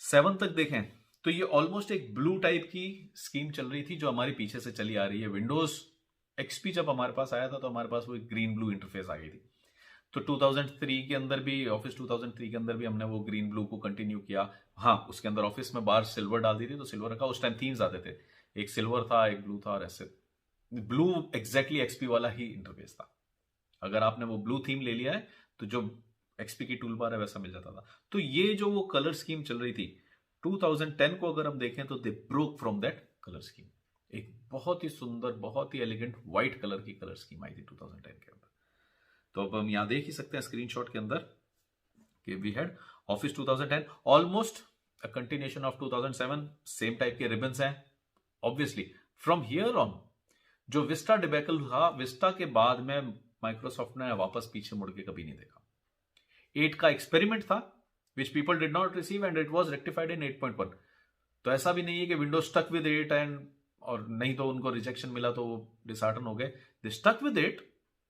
7 तक देखें तो ये ऑलमोस्ट एक ब्लू टाइप की स्कीम चल रही थी जो हमारी पीछे से चली आ रही है। विंडोज एक्सपी जब हमारे पास आया था तो हमारे पास वो एक ग्रीन ब्लू इंटरफेस आ गई थी। तो 2003 के अंदर भी, ऑफिस 2003 के अंदर भी हमने वो ग्रीन ब्लू को कंटिन्यू किया। हाँ, उसके अंदर ऑफिस में बार सिल्वर डाल दी थी, तो सिल्वर रखा। उस टाइम थीम्स आते थे, एक सिल्वर था, एक ब्लू था, और ऐसे ब्लू एग्जैक्टली एक्सपी वाला ही इंटरफेस था। अगर आपने वो ब्लू थीम ले लिया है तो जो एक्सपी की टूल बार है वैसा मिल जाता था। तो ये जो वो कलर स्कीम चल रही थी 2010 को अगर हम देखें तो they broke from that colour scheme. एक बहुत ही सुंदर, बहुत ही एलिगेंट व्हाइट कलर की कलर स्कीम आई थी 2010 के अंदर। तो अब हम यहां देख ही सकते हैं स्क्रीनशॉट के अंदर कि we had office 2010 almost a continuation of 2007। Same type के रिबन्स हैं, ऑब्वियसली फ्रॉम हियर ऑन जो विस्टा डिबेकल था, विस्टा के बाद में माइक्रोसॉफ्ट ने वापस पीछे मुड़ के कभी नहीं देखा। 8 का एक्सपेरिमेंट था which people did not receive and it was rectified in 8.1। तो ऐसा भी नहीं है कि विंडोज स्टक विद 8 एंड और नहीं तो उनको रिजेक्शन मिला तो वो डिसहार्टन हो गए। दे स्टक विद 8,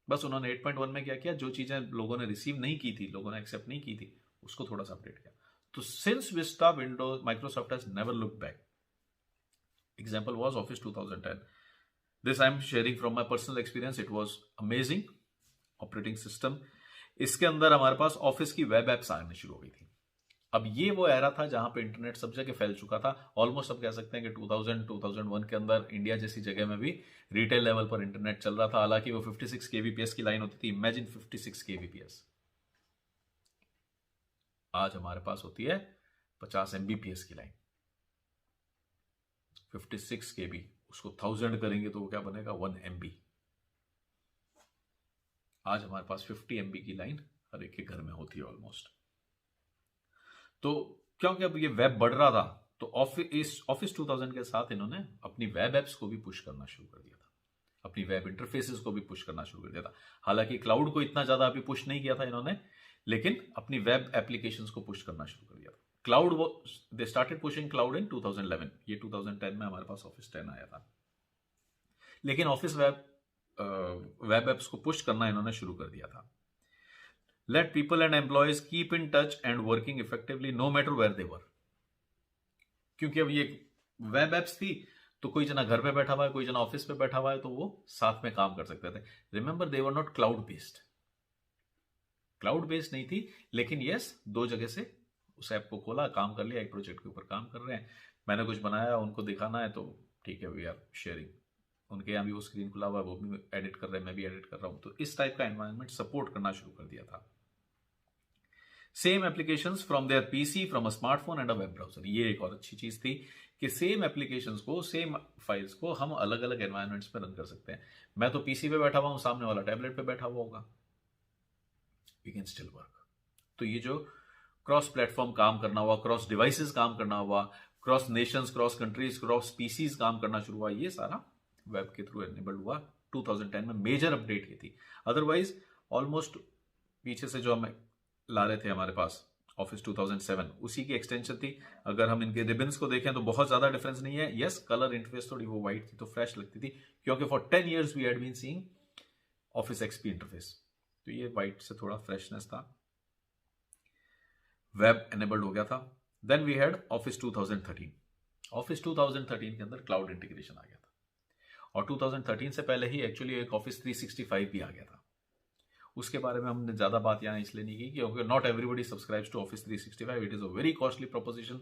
बस उन्होंने 8.1 में क्या किया, जो चीजें लोगों ने रिसीव नहीं की थी, लोगों ने एक्सेप्ट नहीं की थी, उसको थोड़ा सा अपडेट किया। तो since Vista Windows Microsoft has never look back. Example was office 2010। This I am sharing from my personal experience. It was amazing operating system. इसके अंदर हमारे पास ऑफिस की वेब एप्स आने शुरू हो गई थी। अब ये वो एरा था जहां पे इंटरनेट सब जगह फैल चुका था। ऑलमोस्ट अब कह सकते हैं कि 2000-2001 के अंदर इंडिया जैसी जगह में भी रिटेल लेवल पर इंटरनेट चल रहा था। हालांकि वो 56 kbps की लाइन होती थी। Imagine 56 kbps। आज हमारे पास होती है 50 mbps की लाइन। 56 kb, उसको 1000 करेंगे तो वो क्या बनेगा, 1 MB। आज हमारे पास 50 MB की लाइन हर एक के घर में होती है ऑलमोस्ट। तो क्योंकि अब ये वेब बढ़ रहा था तो ऑफिस 2000 के साथ इन्होंने अपनी वेब एप्स को भी पुश करना शुरू कर दिया था, अपनी वेब इंटरफेसेस को भी पुश करना शुरू कर दिया था। हालांकि क्लाउड को इतना ज्यादा अभी पुश नहीं किया था इन्होंने, लेकिन अपनी वेब एप्लीकेशंस को पुश करना शुरू कर दिया था। Cloud they started pushing cloud in 2011। ये 2010 में हमारे पास ऑफिस 10 आया था। लेकिन ऑफिस वेब एप्स को पुश करना इन्होंने शुरू कर दिया था। Let people and employees keep in touch and working effectively no matter where they were। क्योंकि अब ये वेब एप्स थी तो कोई जना घर पे बैठा हुआ है, कोई जना ऑफिस पे बैठा हुआ है, तो वो साथ में काम कर सकते थे। Remember they were not cloud based. Cloud based नहीं थी, लेकिन यस, दो जगह से उस ऐप को खोला, काम कर लिया, एक प्रोजेक्ट के ऊपर काम कर रहे हैं। मैंने कुछ बनाया, उनको दिखाना है तो ठीक है, वी आर शेयरिंग। उनके यहाँ भी वो स्क्रीन खुला हुआ है, वो भी एडिट कर रहे हैं, मैं भी एडिट कर रहा हूं। तो इस टाइप का एनवायरनमेंट सपोर्ट करना शुरू कर दिया था। Same applications from their PC, from a smartphone and a web browser. ये एक और अच्छी चीज थी कि सेम एप्लीकेशंस को, सेम फाइल्स को हम अलग अलग एनवायरनमेंट्स में रन कर सकते हैं। मैं तो पीसी पे बैठा हुआ हूं, सामने वाला टैबलेट पे बैठा हुआ होगा, वी कैन स्टिल वर्क। तो ये जो क्रॉस प्लेटफॉर्म काम करना हुआ, क्रॉस डिवाइसेस काम करना हुआ, cross nations, cross countries, cross PCs काम करना शुरू हुआ, ये सारा वेब के थ्रू एनेबल्ड हुआ। 2010 में मेजर अपडेट ये थी। अदरवाइज ऑलमोस्ट पीछे से जो हमें ला रहे थे हमारे पास ऑफिस 2007, उसी की एक्सटेंशन थी। अगर हम इनके रिबन्स को देखें तो बहुत ज्यादा डिफरेंस नहीं है। यस, कलर इंटरफेस थोड़ी वो वाइट थी तो फ्रेश लगती थी, क्योंकि for 10 years we had been seeing office XP interface. तो ये वाइट से थोड़ा फ्रेशनेस था, वेब एनेबल्ड हो गया था। Then we had office 2013। Office 2013 के अंदर क्लाउड इंटीग्रेशन आ गया था, और 2013 से पहले ही एक्चुअली एक ऑफिस 365 भी आ गया था। उसके बारे में हमने ज्यादा बात यहाँ इसलिए नहीं की क्योंकि not everybody subscribes to office 365। It is a very costly proposition.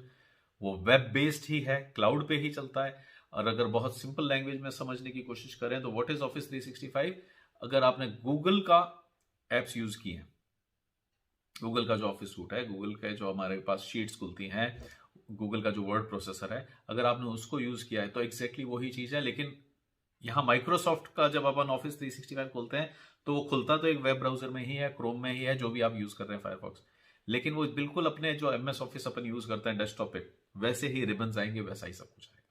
वो वेब बेस्ड ही है, क्लाउड पे ही चलता है। और अगर बहुत सिंपल लैंग्वेज में समझने की कोशिश करें तो व्हाट इज ऑफिस 365? अगर आपने गूगल का एप्स यूज किए हैं, गूगल का जो ऑफिस सूट है, गूगल के जो हमारे पास शीट्स खुलती हैं, गूगल का जो वर्ड प्रोसेसर है, अगर आपने उसको यूज किया है तो एग्जैक्टली वही चीज है। लेकिन यहाँ माइक्रोसॉफ्ट का जब अपन ऑफिस 365 खोलते हैं तो वो खुलता तो एक वेब ब्राउजर में ही है, क्रोम में ही है, जो भी आप यूज कर रहे हैं, फायरफॉक्स। लेकिन वो बिल्कुल अपने जो एमएस ऑफिस अपन यूज करते हैं डेस्कटॉप पे, वैसे ही रिबन्स आएंगे, वैसा ही सब कुछ आएगा।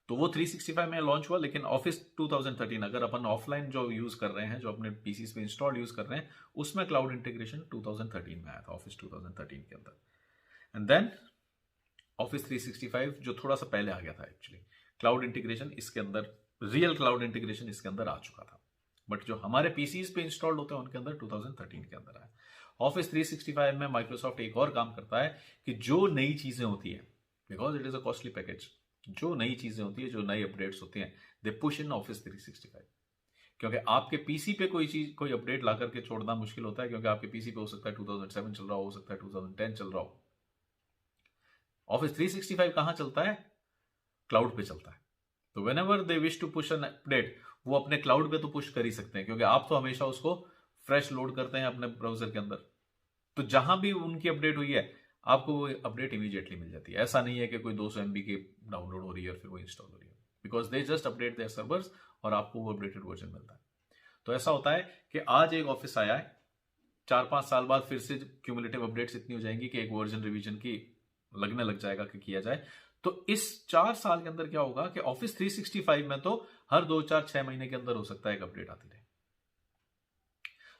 तो वो 365 में लॉन्च हुआ। लेकिन ऑफिस 2013 अगर अपन ऑफलाइन जो यूज कर रहे हैं, जो अपने पीसीस पे इंस्टॉल यूज कर रहे हैं, उसमें क्लाउड इंटीग्रेशन 2013 में आया था, ऑफिस 2013 के अंदर। एंड देन ऑफिस 365 जो थोड़ा सा पहले आ गया था एक्चुअली, क्लाउड इंटीग्रेशन इसके अंदर, रियल क्लाउड इंटीग्रेशन इसके अंदर आ चुका था। बट जो हमारे पीसीज पे इंस्टॉल्ड होते हैं उनके अंदर 2013 के अंदर आया। ऑफिस 365 में माइक्रोसॉफ्ट एक और काम करता है कि जो नई चीजें होती है, because it is a costly package, जो नई चीजें होती है, जो नई अपडेट्स होती हैं, दे पुश इन ऑफिस 365। क्योंकि आपके पीसी पे कोई अपडेट ला करके छोड़ना मुश्किल होता है, क्योंकि आपके पीसी पे हो सकता है 2007 चल रहा हो सकता है 2010 चल रहा हो। ऑफिस 365 कहां चलता है? क्लाउड पे चलता है। तो whenever they wish to push an update, वो अपने क्लाउड पे तो पुश कर ही सकते हैं, क्योंकि आप तो हमेशा उसको फ्रेश लोड करते हैं अपने ब्राउजर के अंदर। तो जहां भी उनकी अपडेट हुई है, आपको वो अपडेट इमीडिएटली मिल जाती है। ऐसा नहीं है कि कोई 200 MB की डाउनलोड हो रही है और फिर वो इंस्टॉल हो रही है, because they just update their servers और आपको वो अपडेटेड वर्जन मिलता है। तो ऐसा होता है कि आज एक ऑफिस आया है, 4-5 साल बाद फिर से क्यूमुलेटिव अपडेट्स इतनी हो जाएंगी कि एक वर्जन रिवीजन की लगने लग जाएगा कि किया जाए। तो इस 4 साल के अंदर क्या होगा कि ऑफिस 365 में तो हर 2-4-6 महीने के अंदर हो सकता है एक अपडेट आती रहे।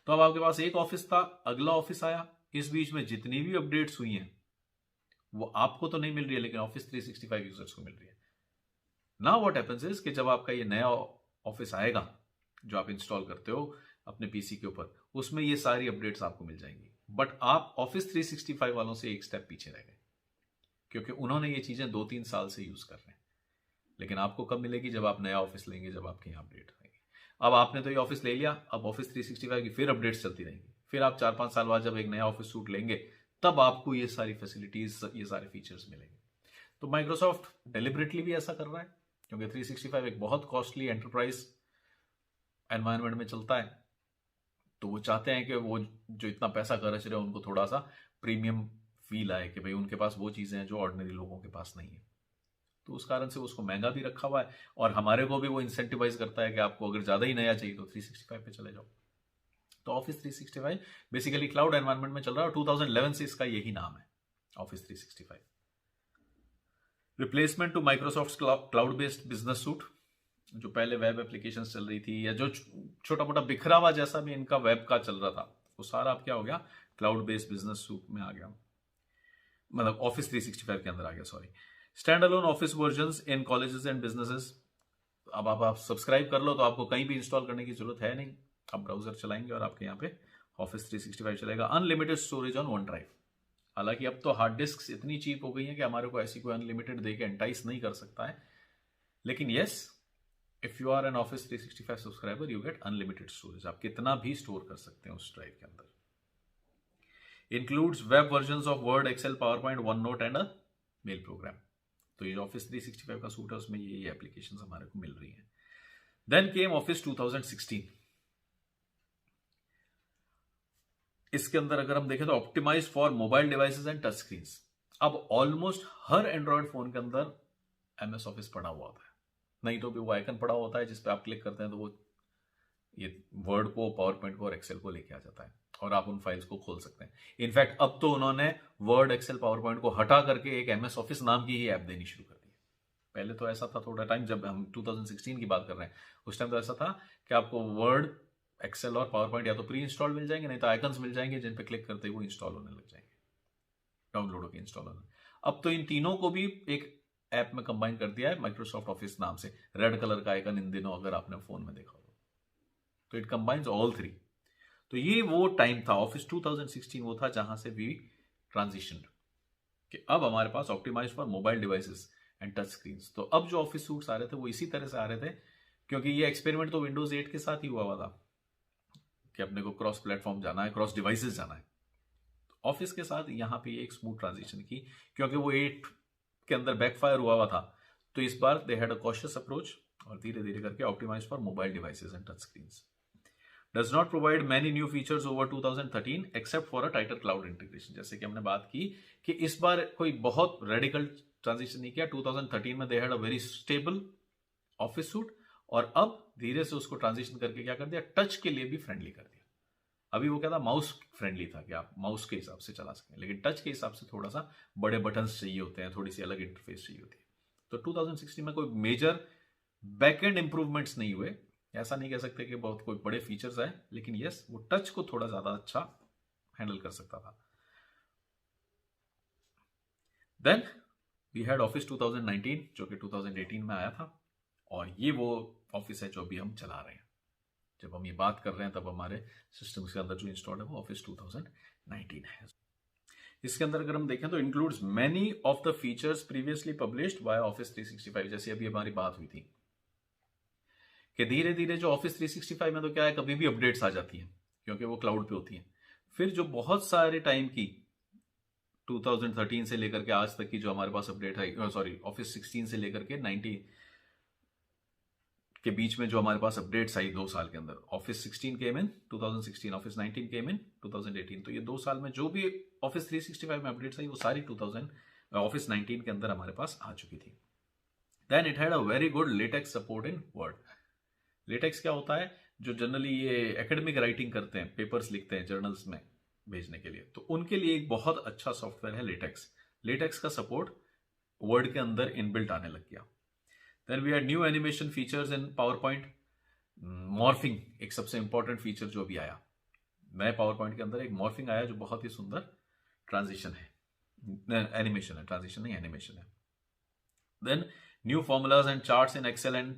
तो अब आपके पास एक ऑफिस था, अगला ऑफिस आया, इस बीच में जितनी भी अपडेट्स हुई हैं वो आपको तो नहीं मिल रही है, लेकिन ऑफिस 365 यूजर्स को मिल रही है। नाउ व्हाट हैपेंस इज कि जब आपका ये नया ऑफिस आएगा जो आप इंस्टॉल करते हो अपने पीसी के ऊपर, उसमें ये सारी अपडेट्स आपको मिल जाएंगी। बट आप ऑफिस 365 वालों से एक स्टेप पीछे रह गए, क्योंकि उन्होंने ये चीजें 2-3 साल से यूज कर रहे हैं। लेकिन आपको कब मिलेगी? जब आप नया ऑफिस लेंगे, जब आपके यहाँ अपडेट आएंगे। अब आपने तो ये ऑफिस ले लिया, अब ऑफिस 365 की फिर अपडेट्स चलती रहेंगी। फिर आप 4-5 साल बाद जब एक नया ऑफिस सूट लेंगे, तब आपको ये सारी फैसिलिटीज, ये सारे फीचर्स मिलेंगे। तो माइक्रोसॉफ्ट डेलिबरेटली भी ऐसा कर रहा है, क्योंकि 365 एक बहुत कॉस्टली एंटरप्राइज एनवायरनमेंट में चलता है। तो वो चाहते हैं कि वो जो इतना पैसा खर्च रहे हैं उनको थोड़ा सा प्रीमियम फील आए, कि भाई उनके पास वो चीजें हैं जो ऑर्डिनरी लोगों के पास नहीं है। तो उस कारण से उसको महंगा भी रखा हुआ है, और हमारे को भी वो इंसेंटिवाइज करता है कि आपको अगर ज्यादा ही नया चाहिए तो 365 पे चले जाओ। तो ऑफिस 365 बेसिकली क्लाउड एनवायरनमेंट में चल रहा है, और 2011 से इसका यही नाम है, office 365। Replacement to Microsoft cloud based business suite. जो पहले वेब एप्लीकेशंस चल रही थी, या जो छोटा मोटा बिखरा हुआ जैसा भी इनका वेब का चल रहा था, वो सारा अब क्या हो गया? क्लाउड बेस्ड बिजनेस सूट में आ गया, मतलब ऑफिस 365 के अंदर आ गया, sorry. Stand alone office versions in colleges and businesses. अब आप सब्सक्राइब कर लो तो आपको कहीं भी इंस्टॉल करने की जरूरत है नहीं। आप ब्राउजर चलाएंगे और आपके यहाँ पे ऑफिस 365 चलेगा। Unlimited storage on one drive. हालांकि अब तो हार्ड डिस्क इतनी चीप हो गई है कि हमारे को ऐसी कोई अनलिमिटेड दे के एंटाइस नहीं कर सकता है, लेकिन yes, if you are an office 365 subscriber you get unlimited storage. आप कितना भी स्टोर कर सकते हैं उस ड्राइव के अंदर। Includes web versions of Word, Excel, PowerPoint, OneNote and a mail program. तो ये ऑफिस 365 का सूट है, उसमें ये एप्लीकेशंस हमारे को मिल रही हैं। Then came office 2016। इसके अंदर अगर हम देखें तो optimize for mobile devices and touch screen. अब ऑलमोस्ट हर एंड्रॉयड फोन के अंदर एमएस ऑफिस पड़ा हुआ होता है, नहीं तो भी वो आइकन पड़ा होता है जिस पे आप क्लिक करते हैं तो वो ये वर्ड को, पावर पॉइंट को और एक्सेल को लेके आ जाता है, और आप उन फाइल्स को खोल सकते हैं। इनफैक्ट अब तो उन्होंने वर्ड, एक्सेल, पावर पॉइंट को हटा करके एक एमएस ऑफिस नाम की ही ऐप देनी शुरू कर दी। पहले तो ऐसा था, थोड़ा टाइम, जब हम 2016 की बात कर रहे हैं, उस टाइम तो ऐसा था कि आपको वर्ड, एक्सेल और पावर पॉइंट या तो प्री इंस्टॉल मिल जाएंगे, नहीं तो आइकन्स मिल जाएंगे जिन पे क्लिक करते ही वो इंस्टॉल होने लग जाएंगे, डाउनलोड होकर इंस्टॉल होने। अब तो इन तीनों को भी एक ऐप में कंबाइन कर दिया है माइक्रोसॉफ्ट ऑफिस नाम से। रेड कलर का आइकन इन दिनों अगर आपने फोन में देखा हो तो इट कंबाइंस ऑल थ्री। तो ये वो टाइम था, ऑफिस 2016 वो था जहां से वी ट्रांजिशन, कि अब हमारे पास optimize for mobile devices and touch screen. तो अब जो ऑफिस सूट्स आ रहे थे वो इसी तरह से आ रहे थे, क्योंकि ये एक्सपेरिमेंट तो विंडोज 8 के साथ ही हुआ हुआ था कि अपने को क्रॉस प्लेटफॉर्म जाना है, क्रॉस डिवाइसेस जाना है। ऑफिस के साथ यहाँ पे एक स्मूथ ट्रांजिशन की, क्योंकि वो 8 के अंदर बैकफायर हुआ हुआ था, तो इस बार they had a cautious approach और धीरे धीरे करके optimize for mobile devices and touch screens. Does not provide many new features over 2013 except for a tighter cloud integration। जैसे कि हमने बात की कि इस बार कोई बहुत रेडिकल ट्रांजिशन नहीं किया। 2013 में दे had a very stable office suit, और अब धीरे से उसको ट्रांजिशन करके क्या कर दिया, टच के लिए भी फ्रेंडली कर दिया। अभी वो क्या था, माउस फ्रेंडली था कि आप माउस के हिसाब से चला सकें, लेकिन टच के हिसाब से थोड़ा सा बड़े बटन्स चाहिए होते हैं, थोड़ी सी अलग इंटरफेस चाहिए होती है। तो 2016 में कोई मेजर बैकएंड इंप्रूवमेंट्स नहीं हुए, ऐसा नहीं कह सकते कि बहुत कोई बड़े फीचर्स आए, लेकिन यस, वो टच को थोड़ा ज्यादा अच्छा हैंडल कर सकता था। देन वी हैड ऑफिस 2019 जो कि 2018 में आया था, और ये वो ऑफिस है जो अभी हम चला रहे हैं। जब हम ये बात कर रहे हैं तब हमारे सिस्टम्स के अंदर जो इंस्टॉल है वो ऑफिस 2019 है। इसके अंदर अगर हम देखें तो includes many of the features previously published by office 365। जैसे अभी हमारी बात हुई थी कि धीरे धीरे जो ऑफिस 365 में तो क्या है, कभी भी अपडेट्स आ जाती हैं क्योंकि वो क्लाउड पे होती हैं। फिर जो बहुत सारे टाइम की 2013 से लेकर के आज तक की जो हमारे पास अपडेट है, सॉरी ऑफिस 16 से लेकर के 90 के बीच में जो हमारे पास अपडेट्स आई 2 साल के अंदर, ऑफिस 16 केम इन 2016, ऑफिस 19 केम इन 2018। तो ये 2 साल में जो भी ऑफिस 365 में अपडेट्स आई वो सारी ऑफिस 19 के अंदर हमारे पास आ चुकी थी। Then it had a very good LaTeX support in Word. LaTeX क्या होता है, जो जनरली ये एकेडमिक राइटिंग करते हैं, पेपर्स लिखते हैं जर्नल्स में भेजने के लिए, तो उनके लिए एक बहुत अच्छा सॉफ्टवेयर है लेटेक्स। लेटेक्स का सपोर्ट वर्ड के अंदर इनबिल्ट आने लग गया। Then we had new animation features in PowerPoint. Morphing एक सबसे इंपॉर्टेंट फीचर जो भी आया नए पावर पॉइंट के अंदर, एक मॉर्फिंग आया जो बहुत ही सुंदर ट्रांजिशन है, एनिमेशन है, ट्रांजिशन नहीं एनिमेशन है। Then new formulas and charts in Excel and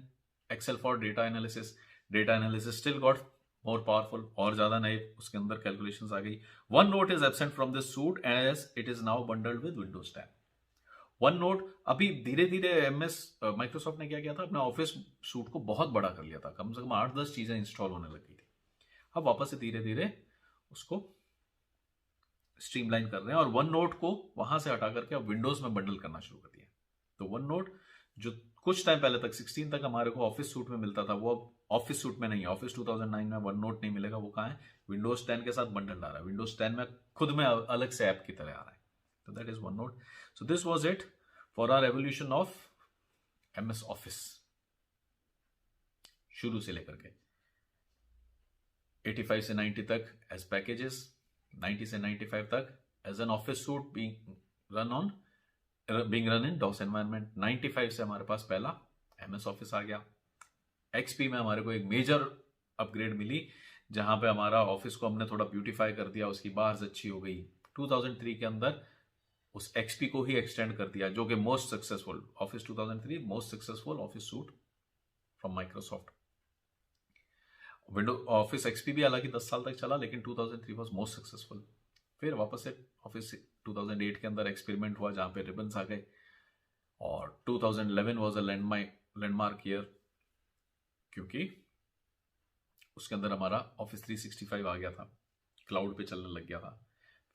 Excel for data analysis. Data analysis still got more powerful, और ज्यादा नए उसके अंदर कैलकुलेशंस आ गई। OneNote is absent from this suite as it is now bundled with Windows 10। OneNote अभी धीरे धीरे एमएस माइक्रोसॉफ्ट ने क्या किया था, अपने ऑफिस सूट को बहुत बड़ा कर लिया था, कम से कम 8-10 चीजें इंस्टॉल होने लगी थी। अब वापस से धीरे धीरे उसको स्ट्रीमलाइन कर रहे हैं और वन नोट को वहां से हटा करके अब विंडोज में बंडल करना शुरू कर दिया। तो वन नोट जो कुछ टाइम पहले तक 16 तक हमारे को ऑफिस सूट में मिलता था, वो अब ऑफिस सूट में नहीं है। ऑफिस 2009 में वन नोट नहीं मिलेगा, वो कहाँ है, विंडोज 10 के साथ बंडल आ रहा है। विंडोज 10 में खुद में अलग से ऐप की तरह आ रहा है। तो that is OneNote. So this was it for our evolution of MS office, शुरू से लेकर के 85 से 90 तक एज पैकेजेस, 90 से 95 तक as an office suite being run in DOS environment. 95 से हमारे पास पहला एमएस ऑफिस आ गया। एक्सपी में हमारे को एक मेजर अपग्रेड मिली, जहां पे हमारा ऑफिस को हमने थोड़ा ब्यूटीफाई कर दिया, उसकी बार्स अच्छी हो गई। 2003 के अंदर उस एक्सपी को ही एक्सटेंड कर दिया, जो कि most successful office 2003 most successful office suit from Microsoft. Window office XP भी हालांकि 10 साल तक चला, लेकिन 2003 वॉज मोस्ट सक्सेसफुल। फिर वापस से ऑफिस 2008 के अंदर एक्सपेरिमेंट हुआ, जहां पे रिबन्स आ गए, और 2011 वॉज अ लैंडमार्क ईयर, क्योंकि उसके अंदर हमारा ऑफिस 365 आ गया था, क्लाउड पे चलने लग गया था।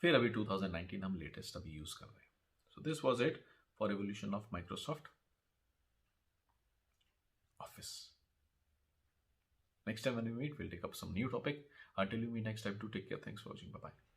फिर अभी 2019 हम लेटेस्ट अभी यूज कर रहे हैं। सो this was it for evolution of Microsoft office. Next time when we meet, we'll take up some new topic. Until we meet next time, to take care. Thanks for watching. Bye bye.